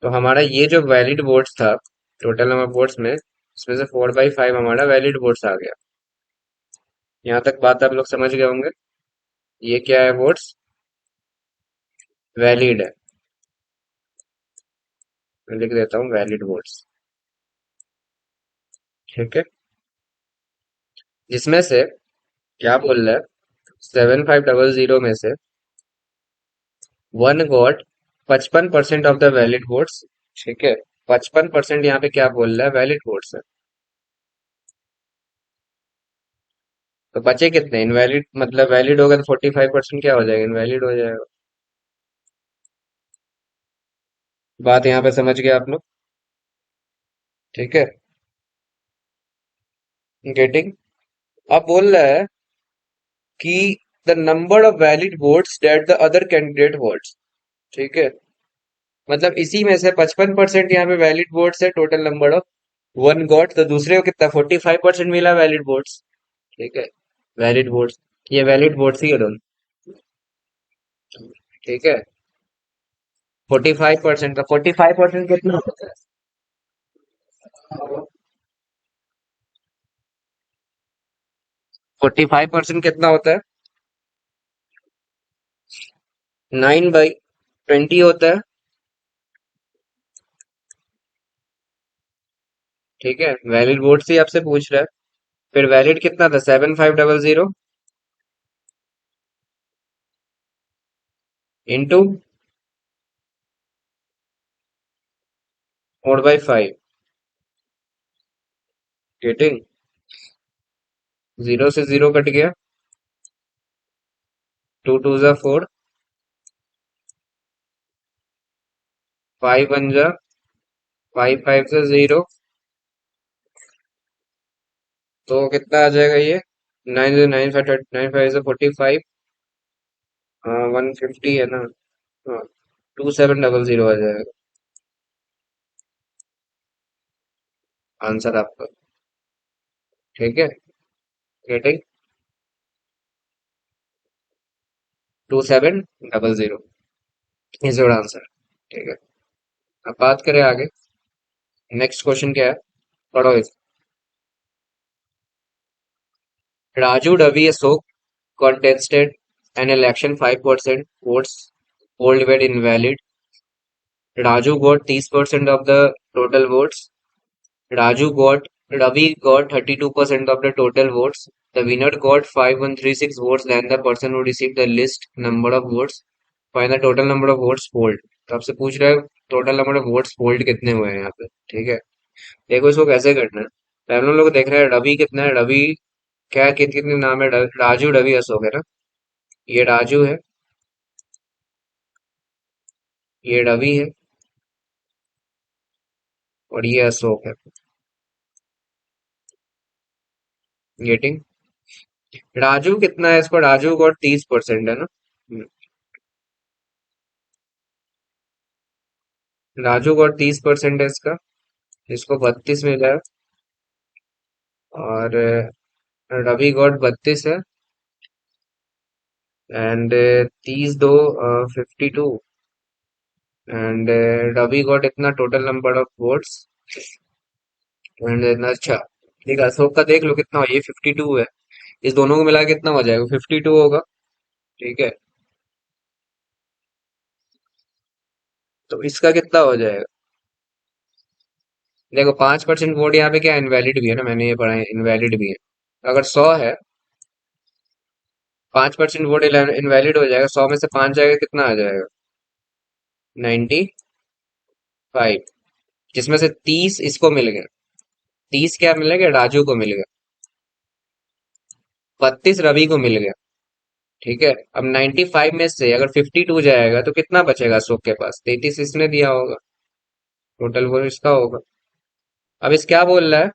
तो हमारा ये जो वैलिड वोट्स था, टोटल नंबर वोट्स में, इसमें से 4/5 हमारा वैलिड वोट्स आ गया। यहाँ तक बात आप लोग समझ गए होंगे। ये क्या है? वोट्स वैलिड है। मैं लिख देता हूँ वैलिड वोट्स। ठीक है। जिसमें से क्या बोल रहा है? 7500 में से one got 55% of the valid votes. ठीक है। 55% यहाँ पे क्या बोल रहा है? वैलिड वोट्स है। तो बचे कितने इनवैलिड? मतलब वैलिड होगा तो 45% क्या हो जाएगा? इनवैलिड हो जाएगा। बात यहाँ पे समझ गए आप लोग? ठीक है। गेटिंग। अब बोल रहा है कि the number of valid votes that the other candidate votes. ठीक है। मतलब इसी में से 55% यहाँ पे वैलिड वोट्स है, total number of one got, तो दूसरे को कितना? 45% मिला वैलिड वोट्स। ठीक है। Valid votes. ये वैलिड वोट्स ही है दोनों। ठीक है। 45%, का 45% कितना होता है? 45% कितना होता है? 9/20 होता है। ठीक है। वैलिड वोट्स ही आपसे पूछ रहा है। फिर वैलिड कितना था? 7500 इंटू 4/5। गेटिंग। जीरो से जीरो कट गया। टू टू जा 4। 5 1 जा 5 5 से 0। तो कितना आ जाएगा ये? 9 से 9 5 9 5 से 45। 150 है ना? हाँ। 2700 आ जाएगा आंसर आपका। ठीक है। गेटिंग। 2700 is your answer. ठीक है। अब बात करें आगे। नेक्स्ट क्वेश्चन क्या है? पढ़ो इस। Raju Ravi Ashok contested an election 5% votes polled were invalid. Raju got 30% of the total votes. Ravi got 32% of the total votes. The winner got 5136 votes than the person who received the least number of votes. Find the total number of votes polled. तो आपसे पूछ रहा है total number of votes polled कितने हुए हैं यहाँ पे। ठीक है। देखो इसको कैसे करना है। पहले हम लोग देख रहे हैं रवि कितना है। रवि क्या कितने कितने नाम है? राजू रवि अशोक है ना? ये राजू है। ये रवि है। और ये अशोक है। गेटिंग। राजू कितना है इसको? राजू को 30% है ना? राजू को 30% है इसका। इसको 32 मिला है। और रवि गॉट 32 है। एंड 30 दो 52। एंड रवि गॉट इतना total number of votes. And इतना अच्छा। ठीक है। अशोक का देख लो कितना हो, ये 52 है। इस दोनों को मिला के कितना हो जाएगा? 52 होगा। ठीक है। तो इसका कितना हो जाएगा? देखो 5% वोट यहाँ पे क्या इनवैलिड भी है ना? मैंने ये पढ़ा है इनवैलिड भी है। अगर 100 है, 5% वोट इनवैलिड हो जाएगा। 100 में से 5 जाएगा, कितना आ जाएगा? 95। जिसमें से 30 इसको मिल गया। 30 क्या मिलेगा? राजू को मिल गया। 32 रवि को मिल गया। ठीक है। अब 95 में से अगर 52 जाएगा तो कितना बचेगा अशोक के पास? 33 इसने दिया होगा। टोटल वो इसका होगा। अब इस क्या बोल रहा है?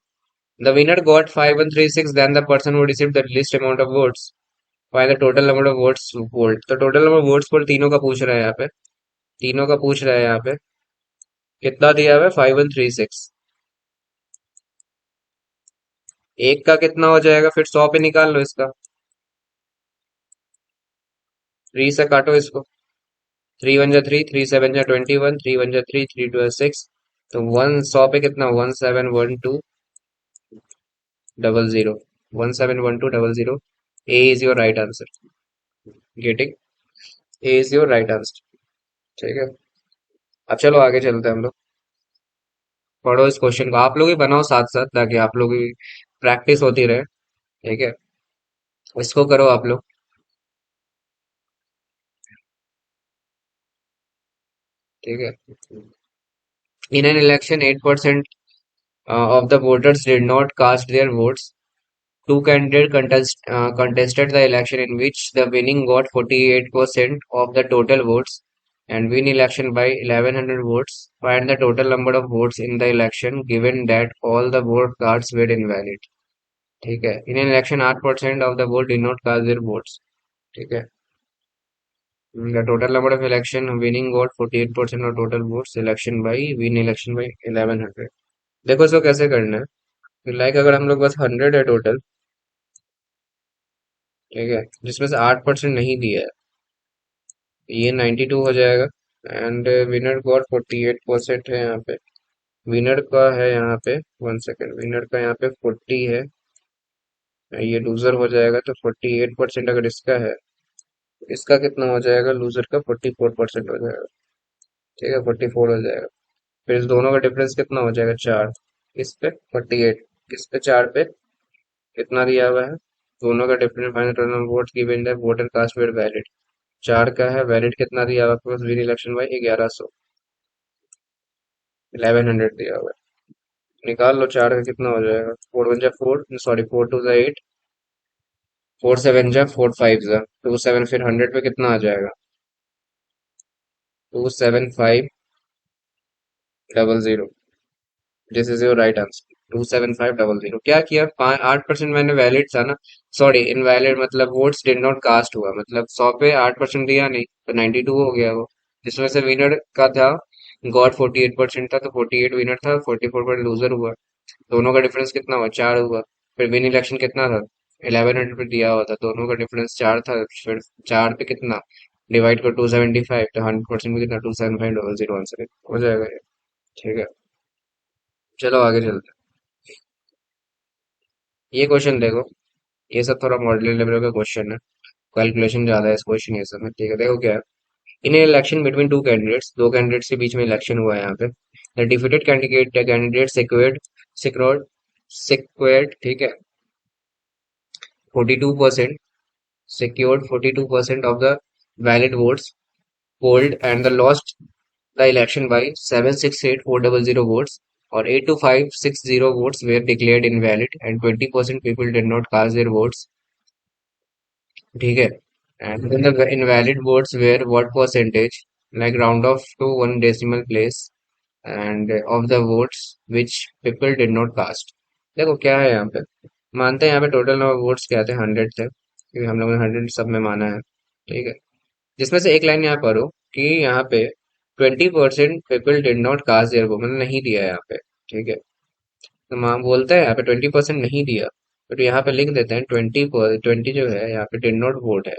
The winner got 5136 then the person who received the least amount of votes. Find the total number of votes polled. तो total number of votes polled तीनों का पूछ रहा है यहाँ पे। तीनों का पूछ रहा है यहाँ पे। कितना दिया हुआ है? 5136। एक का कितना हो जाएगा? फिर 100 पे निकाल लो इसका। 3 से काटो इसको। 3 1 जा 3, 3 7 जा 21, 3 1 जा 3, 3 2 जा 6। तो 100 पे कितना? 171200। 171200। A is your right answer. Getting? A is your right answer. ठीक है। अब चलो आगे चलते हैं हम लोग। पढ़ो इस क्वेश्चन को, आप लोग ही बनाओ साथ साथ, ताकि आप लोग की प्रैक्टिस होती रहे। ठीक है। इसको करो आप लोग। ठीक है। इन an election 8% of the voters did not cast their votes. Two candidates contested the election in which the winning got 48% of the total votes and win election by 1100 votes. Find the total number of votes in the election given that all the vote cards were invalid. ठीक है। In an election 8% of the vote did not cast their votes. ठीक है। The total number of election winning got 48% of total votes. Election by win election by 1100। देखो इसको कैसे करना है। Like अगर हम लोग बस 100 है टोटल। ठीक है। जिसमें से 8% नहीं दिया है, ये 92 हो जाएगा। एंड विनर गॉट 48% है यहाँ पे। विनर का है यहाँ पे, 1 सेकेंड, विनर का यहाँ पे 40 है। ये लूजर हो जाएगा, तो 48% अगर इसका है, इसका कितना हो जाएगा? लूजर का 44% हो जाएगा। ठीक है, 44 हो जाएगा। फिर इस दोनों का डिफरेंस कितना हो जाएगा? 4। इस पे 48, इस पे 4 पे कितना दिया हुआ है? दोनों का difference final total vote given है, वोटर कास्ट वेर वैलिड। 4 का है, वैलिड कितना दिया हुआ है आपके पास? विन इलेक्शन बाई 1100, 1100 दिया हुआ है। निकाल लो 4 का कितना हो जाएगा। 4 1 जा 4, सॉरी 4 2 जा 8, 4 7 जा 4 5 जा 27। फिर 100 पे कितना आ जाएगा? 27500। This is your right answer, 27500। क्या किया? 8% मैंने वैलिड था ना, सॉरी इनवैलिड, मतलब वोट्स डिड नॉट कास्ट हुआ, मतलब 100 पे 8% दिया नहीं, तो 92 हो गया वो। जिसमें से विनर का था, गॉड 48% था, तो 48 विनर था, 44 लूजर हुआ। दोनों का डिफरेंस कितना हुआ? 4 हुआ। फिर विन इलेक्शन कितना था? 1100 पे दिया हुआ था, दोनों का डिफरेंस 4 था। फिर 4 पे कितना? डिवाइड कर 275, तो 100% में कितना? 27500 आंसर हो जाएगा ये। ठीक है। चलो आगे चलते हैं। ये क्वेश्चन देखो। ये सब थोड़ा मॉडल लेवल का क्वेश्चन है। कैलकुलेशन ज्यादा है इस क्वेश्चन ये सब में। ठीक है, देखो क्या है। In election between two candidates, दो कैंडिडेट्स के बीच में इलेक्शन हुआ है यहाँ पे। The defeated candidate secured secured ठीक है, 42%, secured 42% of the valid votes polled, and the lost the election by 768,400 votes, or 82560 votes were declared invalid and 20% people did not cast their votes। ठीक है। And then the invalid votes were what percentage, like round off to one decimal place, and of the votes which people did not cast। देखो क्या है यहाँ पे। मानते हैं यहाँ पे टोटल नंबर वोट्स क्या थे? 100 थे, क्योंकि हम लोगों ने 100 सब में माना है। ठीक है। जिसमें से एक लाइन यहाँ पढ़ो कि यहाँ पे 20% people did not cast their vote, मतलब नहीं दिया है यहाँ पे। ठीक है। तो माम बोलते हैं यहाँ पे 20% नहीं दिया, तो यहाँ पे लिख देते हैं 20 जो है यहाँ पे डिड नॉट वोट है।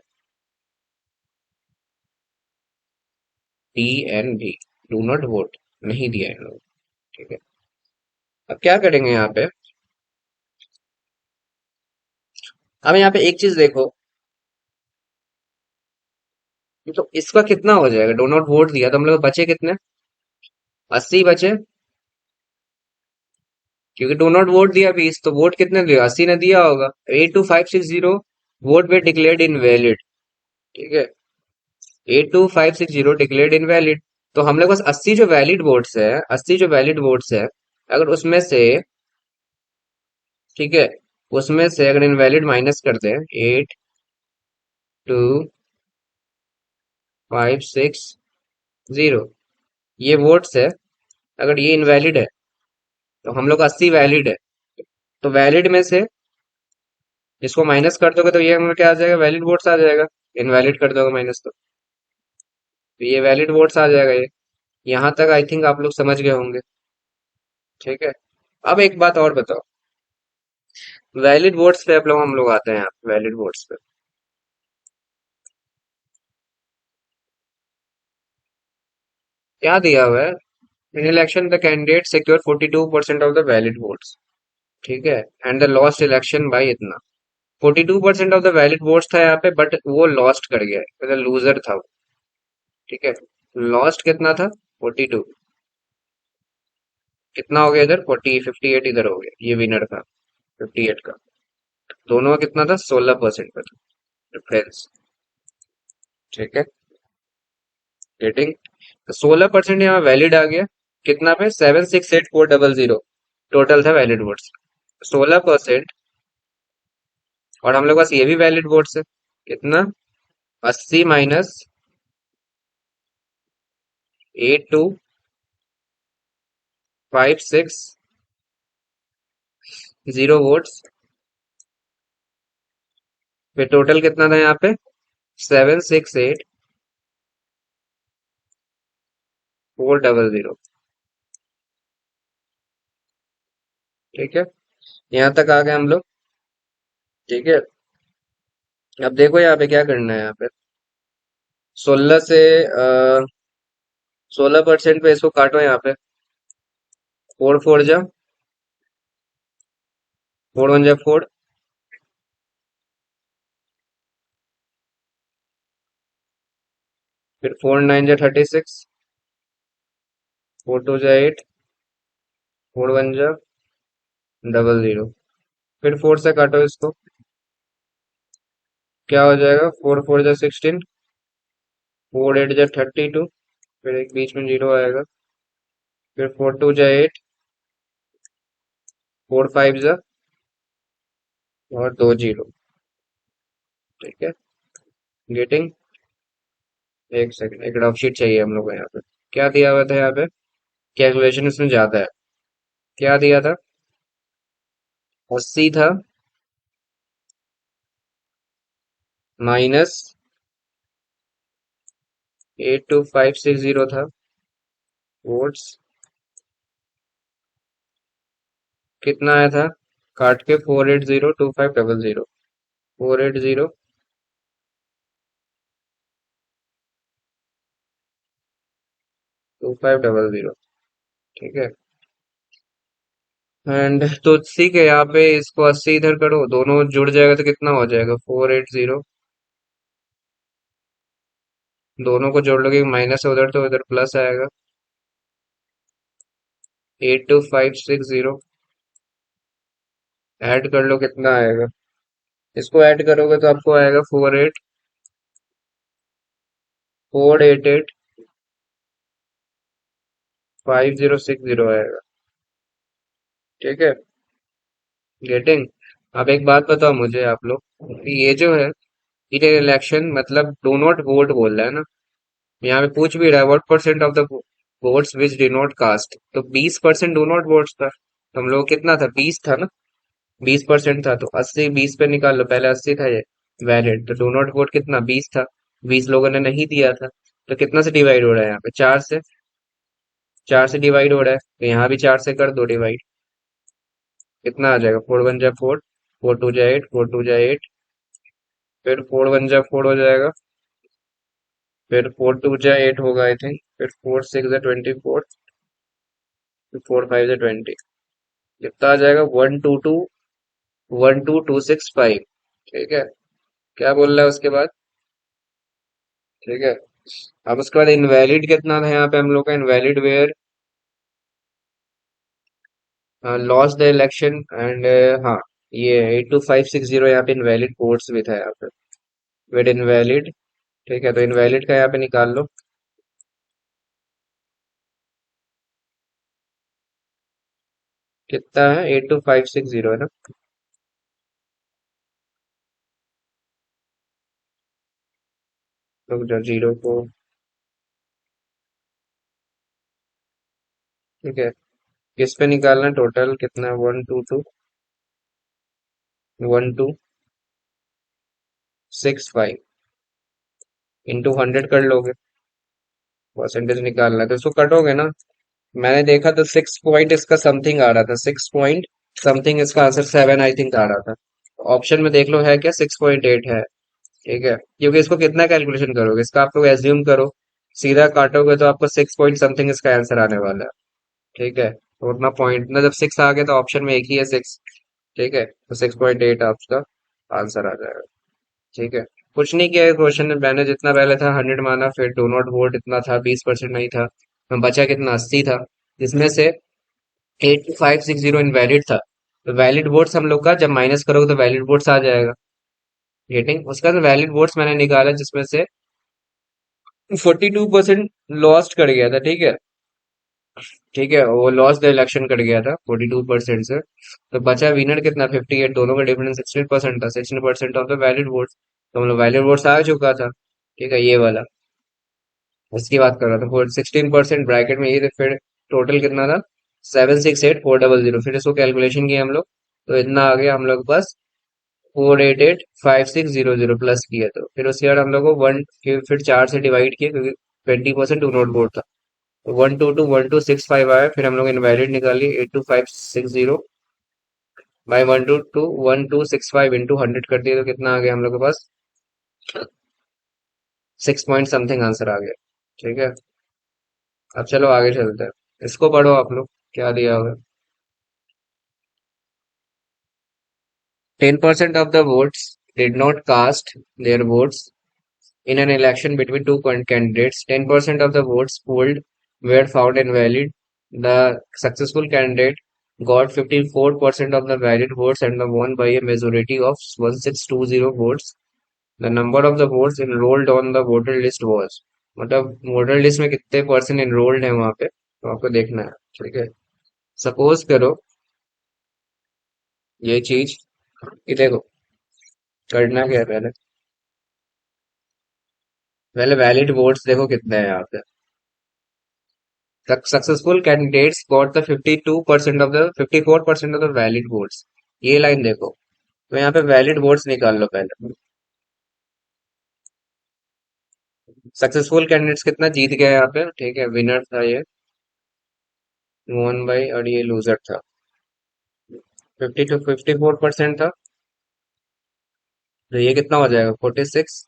DNV, डू नॉट वोट, नहीं दिया है लोग। ठीक है। अब क्या करेंगे यहाँ पे। अब यहाँ पे एक चीज देखो, तो इसका कितना हो जाएगा? डो नॉट वोट दिया तो हम लोग बचे कितने? 80 बचे, क्योंकि डो नॉट वोट दिया 20, तो वोट कितने दिया? 80 ने दिया होगा। 82560 वोट वे डिक्लेयर्ड इनवैलिड। ठीक है। 82560 डिक्लेयर्ड इनवैलिड। तो हम लोग पास 80 जो वैलिड वोट्स है, 80 जो वैलिड वोट्स है, अगर उसमें से, ठीक है, उसमें से अगर इनवैलिड माइनस कर दें, 82560, ये वोट्स है, अगर ये इनवैलिड है, तो हम लोग 80 वैलिड है। तो वैलिड में से इसको माइनस कर दोगे तो ये हमें क्या आ जाएगा, वैलिड वोट्स आ जाएगा। इनवैलिड कर दोगे माइनस तो ये वैलिड वोट्स आ जाएगा ये। यहाँ तक आई थिंक आप लोग समझ गए होंगे। ठीक है। अब एक बात और बताओ, वैलिड वोट्स पे हम लोग आते हैं यहाँ वैलिड वोट्स पे। क्या दिया हुआ है, in election the candidate secure 42% of the valid votes. ठीक है। And the lost election by इतना। 42% ऑफ द वैलिड वोट्स था यहाँ पे, बट वो लॉस्ट कर गया है, मतलब लूजर था वो। ठीक है। लॉस्ट कितना था, 42। कितना हो गया इधर, 58 इधर हो गया, ये विनर था 58 का। दोनों का कितना था, 16% का था डिफरेंस। ठीक है। गेटिंग। 16% यहाँ वैलिड आ गया। कितना पे, 768,400 टोटल था वैलिड वोट्स। 16%। और हम लोग पास ये भी वैलिड वोट्स है। कितना, 80 - 82 - 56 0 वोट्स। फिर टोटल कितना था यहाँ पे, 768,400। ठीक है। यहाँ तक आ गए हम लोग। ठीक है। अब देखो यहाँ पे क्या करना है, यहाँ पे 16 से 16% पे इसको काटो यहाँ पे। 4 4 जा, 4 1 जा 4। फिर 4 9 जा 36। 4 2 जा 8। 4 1 जा 00। फिर 4 से काटो इसको। क्या हो जाएगा, 4 4 जा 16। 4 8 जा 32। फिर एक बीच में जीरो आएगा। फिर 4 2 जा 8। 4 5 जा और दो जीरो। ठीक है। गेटिंग। एक सेकंड, एक डॉक चाहिए हम लोग को यहाँ पे। क्या दिया हुआ था यहाँ पे, कैलकुलेशन इसमें ज्यादा है। क्या दिया था, 80 था, माइनस 82560 था वोट्स। कितना आया था, काट के 4802500। 4802500। ठीक है। एंड तो ठीक है, यहाँ पे इसको 80 इधर करो, दोनों जुड़ जाएगा तो कितना हो जाएगा, 480। दोनों को जोड़ लोगे माइनस है उधर, तो इधर प्लस आएगा। 82560 ऐड कर लो, कितना आएगा। इसको ऐड करोगे तो आपको आएगा 484885060 आएगा। ठीक है। गेटिंग। अब एक बात बताओ मुझे आप लोग, कि ये जो है, इन इलेक्शन मतलब डू नॉट वोट बोल रहा है ना। यहाँ पे पूछ भी रहा है, what percent of the votes which do not cast, तो 20% डू नॉट वोट्स था, तो हम लोग कितना था, 20 था ना। 20% था, तो 80 20 पे निकाल लो, पहले 80 था ये वैलिड, तो डू नॉट वोट कितना, 20 था। 20 लोगों ने नहीं दिया था, तो कितना से डिवाइड हो रहा है यहाँ पे, 4 से। 4 से डिवाइड हो रहा है, तो यहाँ भी 4 से कर दो डिवाइड। कितना आ जाएगा, 4 1 जा 4। 4 2 जा 8। 4 2 जा 8। फिर 4 1 जा 4 हो जाएगा। फिर 4 2 जा 8 होगा आई थिंक। फिर 4 6 जा 24। फिर 4 5 जा 20। कितना आ जाएगा, 122 12265। ठीक है। क्या बोल रहा है उसके बाद। ठीक है। अब उसके बाद इनवैलिड कितना था यहाँ पे हम लोग का, invalid were loss the election and, हाँ, ये 82560 यहाँ पे इनवैलिड वोट्स भी था यहाँ पे, वेट इनवैलिड। ठीक है, तो इनवैलिड का यहाँ पे निकाल लो। कितना है, 82560 है ना। तो जो जीरो को, ठीक है, किस पे निकालना, टोटल कितना, 122 12। 65 इंटू 100 कर लोगे, परसेंटेज निकालना है तो इसको कटोगे ना। मैंने देखा तो 6 पॉइंट इसका समथिंग आ रहा था, 6 पॉइंट समथिंग इसका आंसर 7 आई थिंक आ रहा था। ऑप्शन में देख लो है क्या, 6.8 है। ठीक है, क्योंकि इसको कितना कैलकुलेशन करोगे, इसका आप लोग एज्यूम करो, सीधा काटोगे तो आपको 6 पॉइंट समथिंग इसका आंसर आने वाला है। ठीक है, तो उतना पॉइंट ना, जब 6 आ गया तो ऑप्शन में एक ही है 6। ठीक है, तो 6.8 आपका आंसर आ जाएगा। ठीक है, कुछ नहीं किया क्वेश्चन में, मैंने जितना पहले था 100 माना, फिर डो नॉट वोट इतना था, 20% नहीं था, बचा कितना, 80 था। जिसमें से 8560 इनवैलिड था। तो वैलिड वोट्स हम लोग का जब माइनस करोगे तो वैलिड वोट्स आ जाएगा। गेटिंग, उसका तो वैलिड वोट्स मैंने निकाला जिसमें से 42% लॉस्ट कर गया था। ठीक है, ठीक है, वो लॉस द इलेक्शन कट गया था 42% से। तो बचा विनर कितना, 58, दोनों का डिफरेंस 16% था, 16% ऑफ द वैलिड वोट्स। तो मतलब वैलिड वोट्स आ चुका था। ठीक है, ये वाला इसकी बात कर रहा था, 16% ब्रैकेट में ये थे, फिर टोटल कितना था, 768400। फिर इसको कैलकुलेशन किया हम लोग, तो इतना आ गया हम लोग के पास, 4885600 प्लस किया। तो फिर उसके बाद हम लोग को वन, फिर 4 से डिवाइड किया क्योंकि 20% टू नोट बोर्ड था। 1221265 आया, फिर हम लोग इनवैलिड निकाली 82560 बाई 1221265 इंटू 100 कर दिए, तो कितना आ गया हम लोग के पास, 6 पॉइंट समथिंग आंसर आ गया। ठीक है, अब चलो आगे चलते हैं, इसको पढ़ो आप लोग, क्या दिया हुआ है। 10% of the votes did not cast their votes in an election between two candidates. 10% of the votes polled were found invalid. The successful candidate got 54% of the valid votes and won by a majority of 1620 votes. The number of the votes enrolled on the voter list was, मतलब voter list में कितने percent enrolled है वहां पे, तो आपको देखना है। ठीक है, सपोज करो ये चीज, ये देखो, करना क्या है पहले, पहले वैलिड वोट्स देखो कितने हैं यहाँ पे। Successful candidates got the 52% of the 54% of the valid votes, ये लाइन देखो। तो यहाँ पे वैलिड वोट्स निकाल लो पहले। सक्सेसफुल कैंडिडेट्स कितना जीत गया यहाँ पे, ठीक है, विनर था ये, वन बाई, और ये लूजर था, 54% था। तो ये कितना हो जाएगा, 46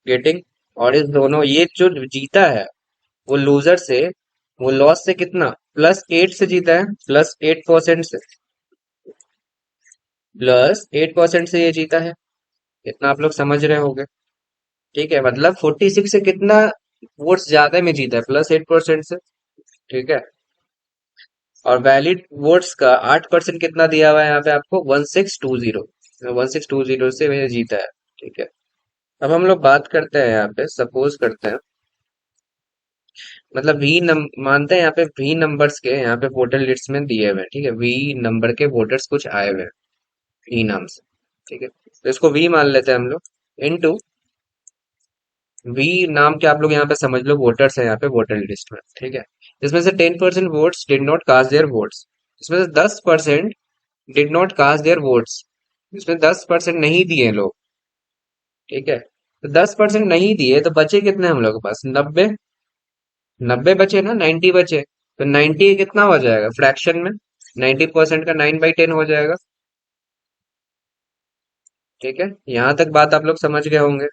गेटिंग। और इस दोनों, ये जो जीता है वो लूजर से, वो लॉस से कितना, +8 से जीता है, +8% से, +8% से ये जीता है। इतना आप लोग समझ रहे होंगे। ठीक है, मतलब 46 से कितना वोट्स ज्यादा में जीता है, +8% से। ठीक है, और वैलिड वोट्स का 8% कितना दिया हुआ है यहाँ पे आपको, 1620, 1620 से वह जीता है। ठीक है, अब हम लोग बात करते हैं यहाँ पे, सपोज करते हैं, मतलब मानते हैं यहाँ पे वी नंबर्स के यहाँ पे वोटर लिस्ट में दिए हुए हैं। ठीक है, वी नंबर के वोटर्स कुछ आए हुए हैं वी नाम से। ठीक है, तो इसको वी मान लेते हैं हम लोग, इनटू वी नाम के, आप लोग यहाँ पे समझ लो वोटर्स है यहाँ पे वोटर लिस्ट में। ठीक है, इसमें से 10% votes did not cast their votes, इसमें से 10% did not cast their votes, इसमें 10% नहीं दिए लोग। ठीक है, तो 10% नहीं दिए तो बचे कितने हम लोग के पास, 90। 90 बचे ना, 90 बचे। तो 90 कितना हो जाएगा फ्रैक्शन में, 90% का 9/10 हो जाएगा। ठीक है, यहाँ तक बात आप लोग समझ गए होंगे,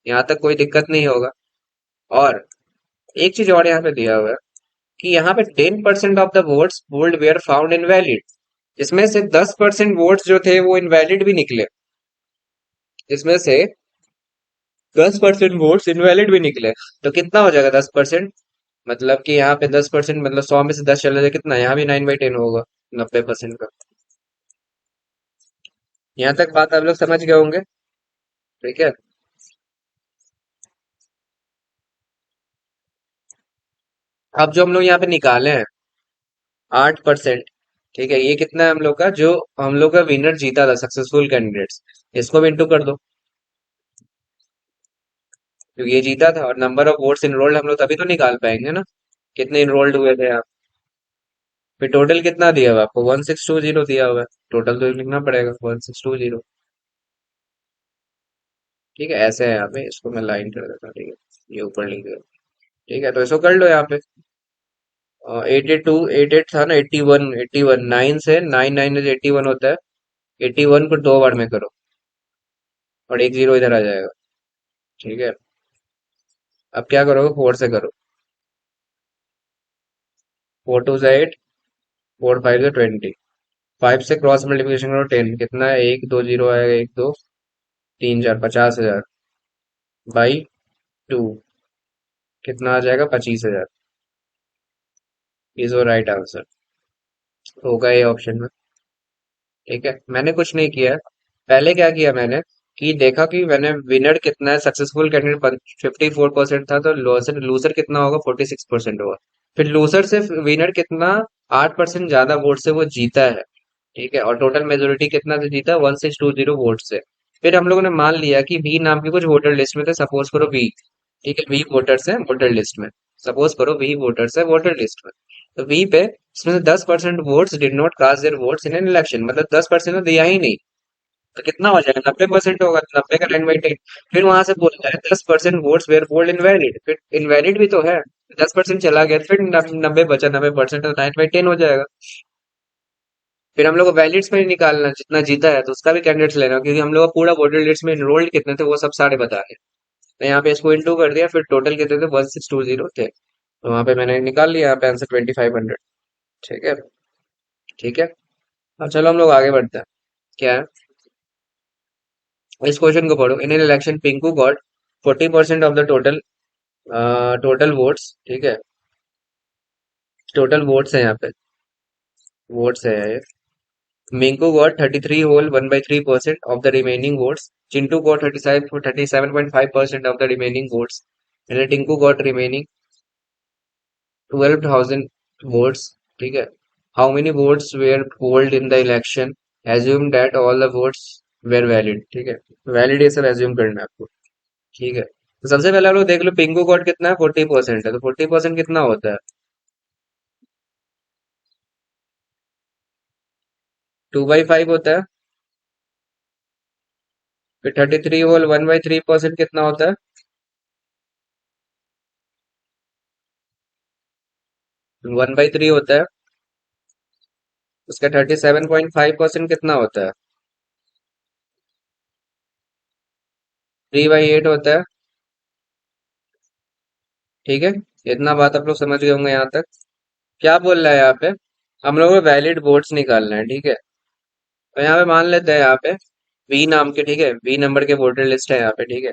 यहाँ तक कोई दिक्कत नहीं होगा। और एक चीज और यहाँ पे दिया हुआ है कि यहाँ पे 10% of the votes polled were found invalid, इसमें से 10% वोट्स जो थे वो इनवैलिड भी निकले, इसमें से 10% वोट्स इनवैलिड भी निकले। तो कितना हो जाएगा 10%, मतलब कि यहाँ पे 10%, मतलब 100 में से 10 चले जाए कितना, यहाँ भी 9/10 होगा, 90% का। यहाँ तक बात आप लोग समझ गए होंगे। ठीक है, अब जो हम लोग यहाँ पे निकाले हैं 8%, ठीक है, ये कितना है हम लोग का, जो हम लोग का विनर जीता था सक्सेसफुल कैंडिडेट्स, इसको भी इंटू कर दो, क्योंकि ये जीता था। और नंबर ऑफ वोट्स इनरोल्ड हम लोग तभी तो निकाल पाएंगे ना, कितने इनरोल्ड हुए थे आप। फिर टोटल कितना दिया हुआ आपको, 1620 दिया हुआ है, टोटल तो लिखना पड़ेगा 1620। ठीक है, ऐसे है यहाँ पे, इसको मैं लाइन कर देता हूँ। ठीक है, ये ऊपर लिख दो। ठीक है, तो इसको कर लो यहाँ पे। 88 था ना, 81 नाइन से, नाइन नाइन 81 होता है। 81 को दो बार में करो और एक जीरो इधर आ जाएगा। ठीक है, अब क्या करोगे, फोर से करो। फोर टू से एट, फोर फाइव से 20। फाइव से क्रॉस मल्टीप्लिकेशन करो, 10 कितना है, एक दो जीरो आएगा, एक दो तीन चार, 50,000 बाई टू, कितना आ जाएगा, 25,000। इज वो राइट आंसर, होगा ये ऑप्शन में। ठीक है, मैंने कुछ नहीं किया है। पहले क्या किया मैंने, कि देखा कि मैंने विनर कितना है, सक्सेसफुल कैंडिडेट 54% था, तो लूजर लूजर कितना होगा, 46% होगा। फिर लूजर से विनर कितना, 8% ज्यादा वोट से वो जीता है। ठीक है, और टोटल मेजोरिटी कितना से जीता, 1620 वोट से। फिर हम लोगों ने मान लिया कि वी नाम के कुछ वोटर लिस्ट में थे, सपोज करो वी। ठीक है, वी वोटर्स है वोटर लिस्ट में। सपोज करो वी वोटर्स है वोटर लिस्ट में। तो वी पे इसमें से 10% votes did not cast their votes in an election, मतलब 10% तो दिया ही नहीं। तो कितना हो जाएगा, 90% होगा, तो 90 का 9/10। फिर वहां से बोलता है 10% वोट्स वेयर पोल्ड इनवैलिड, फिर इनवैलिड भी तो है। 10% चला गया, फिर 90 बचा, 90% तो 9/10 हो जाएगा। फिर हम लोग को वैलिड्स में ही निकालना, जितना जीता है तो उसका भी कैंडिडेट्स लेना, क्योंकि हम लोग का पूरा वोटर लिस्ट में इनरोल्ड कितने थे वो सब सारे बताने। तो यहाँ पे इसको इंटू कर दिया, फिर टोटल कितने थे, 1620 थे, तो वहां पे मैंने निकाल लिया यहाँ पे आंसर 2500। ठीक है। ठीक है, अब चलो हम लोग आगे बढ़ते हैं। क्या है, इस क्वेश्चन को पढ़ो। इन an election Pinku got 40% of the total total votes. ठीक है, टोटल वोट्स है यहाँ पे, वोट्स है ये। Minku got 33 whole 1/3% of the remaining votes. Chintu got 37.5% of the remaining votes. And then Tinku got remaining 12,000 votes. ठीक है, how many votes were polled in the election? Assume that all the votes were valid. ठीक है, valid ये सब assume करना है आपको। ठीक है, तो सबसे पहले आप लोग देख लो पिंकू कॉट कितना है, 40% है, तो 40% कितना होता है, 2/5 होता है। फिर 33 होल 1/3% कितना होता है, 1/3 होता है। उसका 37.5% कितना होता है, 3/8 होता है। ठीक है, इतना बात आप लोग समझ गए होंगे यहाँ तक। क्या बोल रहा है यहाँ पे, हम लोगों को वैलिड वोट्स निकालना है। ठीक है, तो यहाँ पे मान लेते हैं यहाँ पे वी नाम के, ठीक है, वी नंबर के वोटर लिस्ट है यहाँ पे। ठीक है,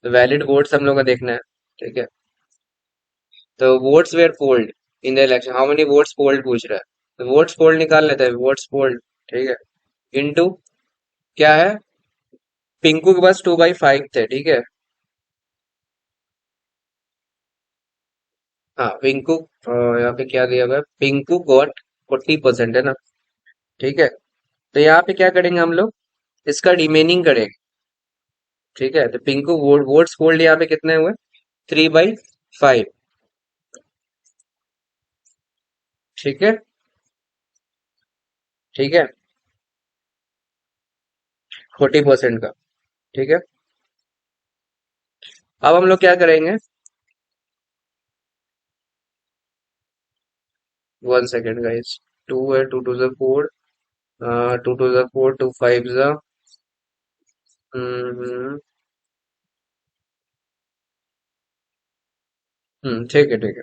तो वैलिड वोट्स हम लोग को देखना है। ठीक है, तो votes were polled in the election, how many votes polled पूछ रहा है, तो वोट्स पोल्ड निकाल लेते हैं, वोट्स पोल्ड। ठीक है, इनटू क्या है, पिंकू के पास 2/5 थे। ठीक है, हाँ पिंकू, यहाँ पे क्या दिया हुआ है, पिंकू गॉट 40% है ना। ठीक है, तो यहाँ पे क्या करेंगे हम लोग, इसका रिमेनिंग करेंगे। ठीक है, तो पिंकू वोट्स पोल्ड यहाँ पे कितने हुए, 3/5। ठीक है। ठीक है, 40% का। ठीक है, अब हम लोग क्या करेंगे, 1 सेकेंड गाइस। टू है, टू टू ज़ा फोर, टू टू ज़ा फोर, टू फाइव ज़ा, ठीक है। ठीक है,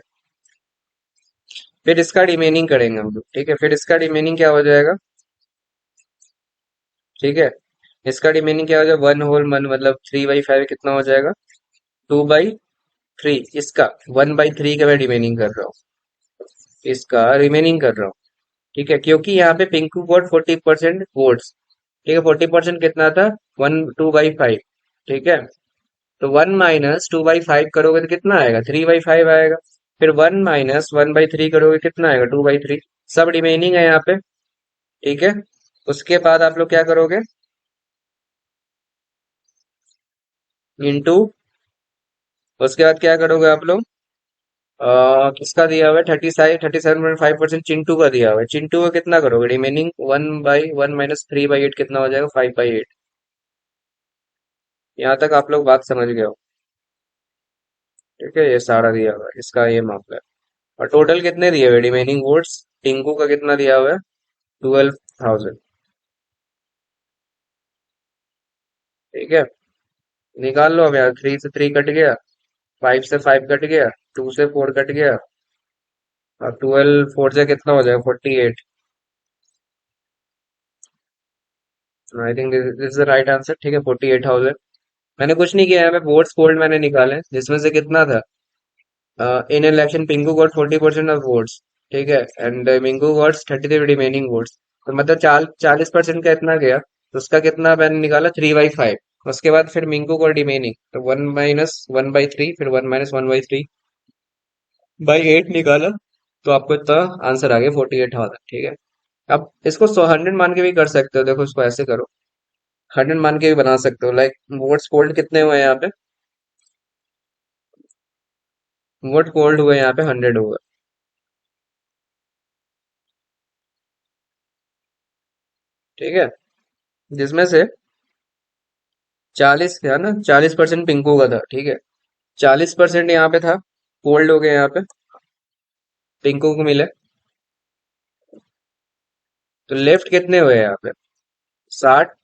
फिर इसका रिमेनिंग करेंगे हम लोग। ठीक है, फिर इसका रिमेनिंग क्या हो जाएगा। ठीक है, इसका रिमेनिंग क्या हो जाएगा, 1 होल 1, मतलब 3/5 कितना हो जाएगा, 2/3। इसका 1/3 का मैं रिमेनिंग कर रहा हूँ, इसका रिमेनिंग कर रहा हूँ। ठीक है, क्योंकि यहाँ पे पिंकू गॉट 40% वोट्स। ठीक है, 40% कितना था, 2/5। ठीक है, तो 1 - 2/5 करोगे तो कितना आएगा, 3/5 आएगा। फिर 1 - 1/3 करोगे कितना आएगा, 2/3। सब रिमेनिंग है यहाँ पे। ठीक है, उसके बाद आप लोग क्या करोगे, इंटू, उसके बाद क्या करोगे आप लोग, किसका दिया हुआ है, 37.5% चिंटू का दिया हुआ है, चिंटू का कितना करोगे रिमेनिंग, 1/1 - 3/8 कितना हो जाएगा, 5/8। यहाँ तक आप लोग बात समझ गए हो? ठीक है, ये सारा दिया हुआ है, इसका ये मामला है। और टोटल कितने दिए हुए रिमेनिंग वोट्स? टिंकू का कितना दिया हुआ है? 12,000। ठीक है, निकाल लो अब यार। 3 से 3 कट गया, 5 से 5 कट गया, 2 से 4 कट गया, और 12 4 से कितना हो जाएगा? 48। I think this is the right answer. ठीक है, 48,000। मैंने कुछ नहीं किया, यहाँ पे वोट्स पोल्ड मैंने निकाले, जिसमें से कितना था? In election Pinku got 40% of votes. ठीक है, and Minku gots 33 remaining votes. तो मतलब 40% का इतना गया, तो उसका कितना मैंने निकाला? 3/5। उसके बाद फिर मिंकू गॉट रिमेनिंग, तो 1 - 1/3, फिर 1 - 1/3/8 निकाला। तो आपको इतना आंसर आ गया, 48,000। ठीक है, अब इसको 100 मान के भी कर सकते हो। देखो, इसको ऐसे करो, 100 मान के भी बना सकते हो। लाइक वोट्स पोल्ड कितने हुए हैं यहाँ पे? वोट पोल्ड हुए यहाँ पे 100 हुए। ठीक है, जिसमें से 40 था ना, 40% पिंकू का था। ठीक है, 40% यहाँ पे था, पोल्ड हो गया यहाँ पे, पिंकू को मिले। तो लेफ्ट कितने हुए यहाँ पे? 60।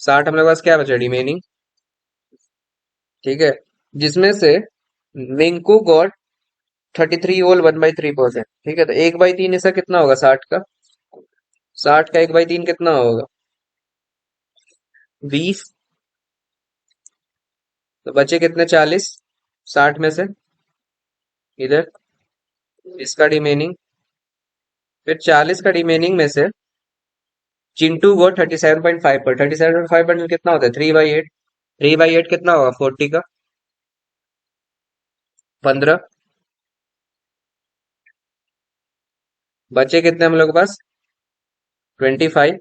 60 हमारे पास क्या बचा? रिमेनिंग। ठीक है, जिसमें से मिंकू गॉट 33 ओल 1/3%। ठीक है, तो 1/3 इसका कितना होगा? 60 का। 60 का 1/3 कितना होगा? 20। तो बचे कितने? 40 60 में से, इधर इसका रिमेनिंग। फिर 40 का रिमेनिंग में से चिंटू को 37.5 पर, 37.5% कितना होता है? 3/8। 3/8 कितना होगा? 40 का 15। बचे कितने हम लोग के पास? 25।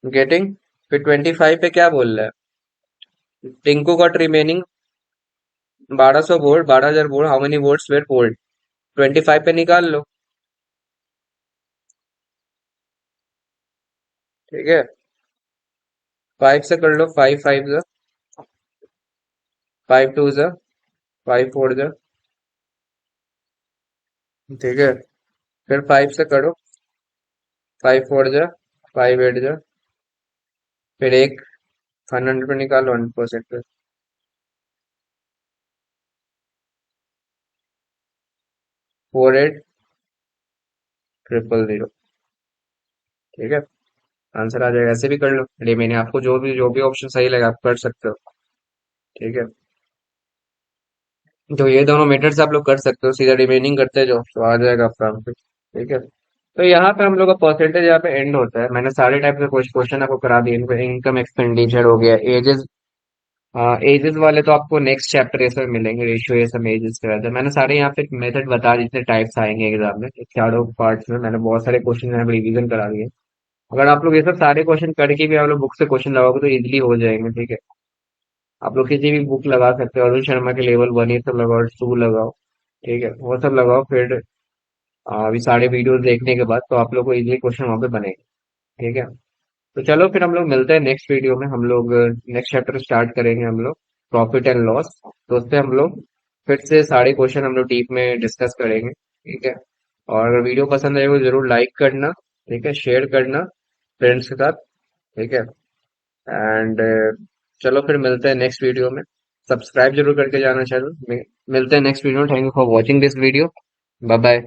गेटिंग? फिर 25 पे क्या बोल रहा है? Tinku got remaining 1200 vote, 12,000 vote. How many votes were polled? 25 पे निकाल लो। ठीक है, 5 से कर लो। 5 5 जा, 5 2 जा, 5 4 जा। ठीक है, फिर 5 से करो। 5 4 जा, 5 8 जा। फिर एक 100 पे निकालो, 100% पे। 48,000। ठीक है, आंसर आ जाएगा। ऐसे भी कर लो, रिमेनिंग आपको जो भी ऑप्शन सही लगे आप कर सकते हो। ठीक है, तो ये दोनों मेथड से आप लोग कर सकते हो। सीधा रिमेनिंग करते जाओ तो आ जाएगा आपका आंसर। ठीक है, तो यहाँ पे हम लोग का परसेंटेज यहाँ पे एंड होता है। मैंने सारे टाइप के क्वेश्चन आपको करा दिए। इनको इनकम एक्सपेंडिचर हो गया, एजेस। एजेस वाले तो आपको नेक्स्ट चैप्टर ये सब मिलेंगे, रेशियो ये सब एजेस के रहते हैं। मैंने सारे यहाँ पे मेथड बता दी, जितने टाइप्स आएंगे एग्जाम में। चारों पार्ट्स में मैंने बहुत सारे क्वेश्चन यहाँ पे रिवीजन करा दिए। अगर आप लोग ये सब सारे क्वेश्चन करके भी आप लोग बुक से क्वेश्चन लगाओगे तो इजीली हो जाएंगे। ठीक है, आप लोग किसी भी बुक लगा सकते हो, अरुण शर्मा के लेवल 1 ये सब लगाओ, 2 लगाओ। ठीक है, वो सब लगाओ। फिर अभी सारे वीडियोस देखने के बाद तो आप लोग को इजीली क्वेश्चन वहां पे बनेगा। ठीक है, तो चलो फिर हम लोग मिलते हैं नेक्स्ट वीडियो में। हम लोग नेक्स्ट चैप्टर स्टार्ट करेंगे, हम लोग प्रॉफिट एंड लॉस। तो उससे हम लोग फिर से सारे क्वेश्चन हम लोग डीप में डिस्कस करेंगे। ठीक है, और अगर वीडियो पसंद आए तो जरूर लाइक करना। ठीक है, शेयर करना फ्रेंड्स के साथ। ठीक है, एंड चलो फिर मिलते हैं नेक्स्ट वीडियो में। सब्सक्राइब जरूर करके जाना चैनल। मिलते हैं नेक्स्ट वीडियो में। Thank you for watching this video. Bye bye.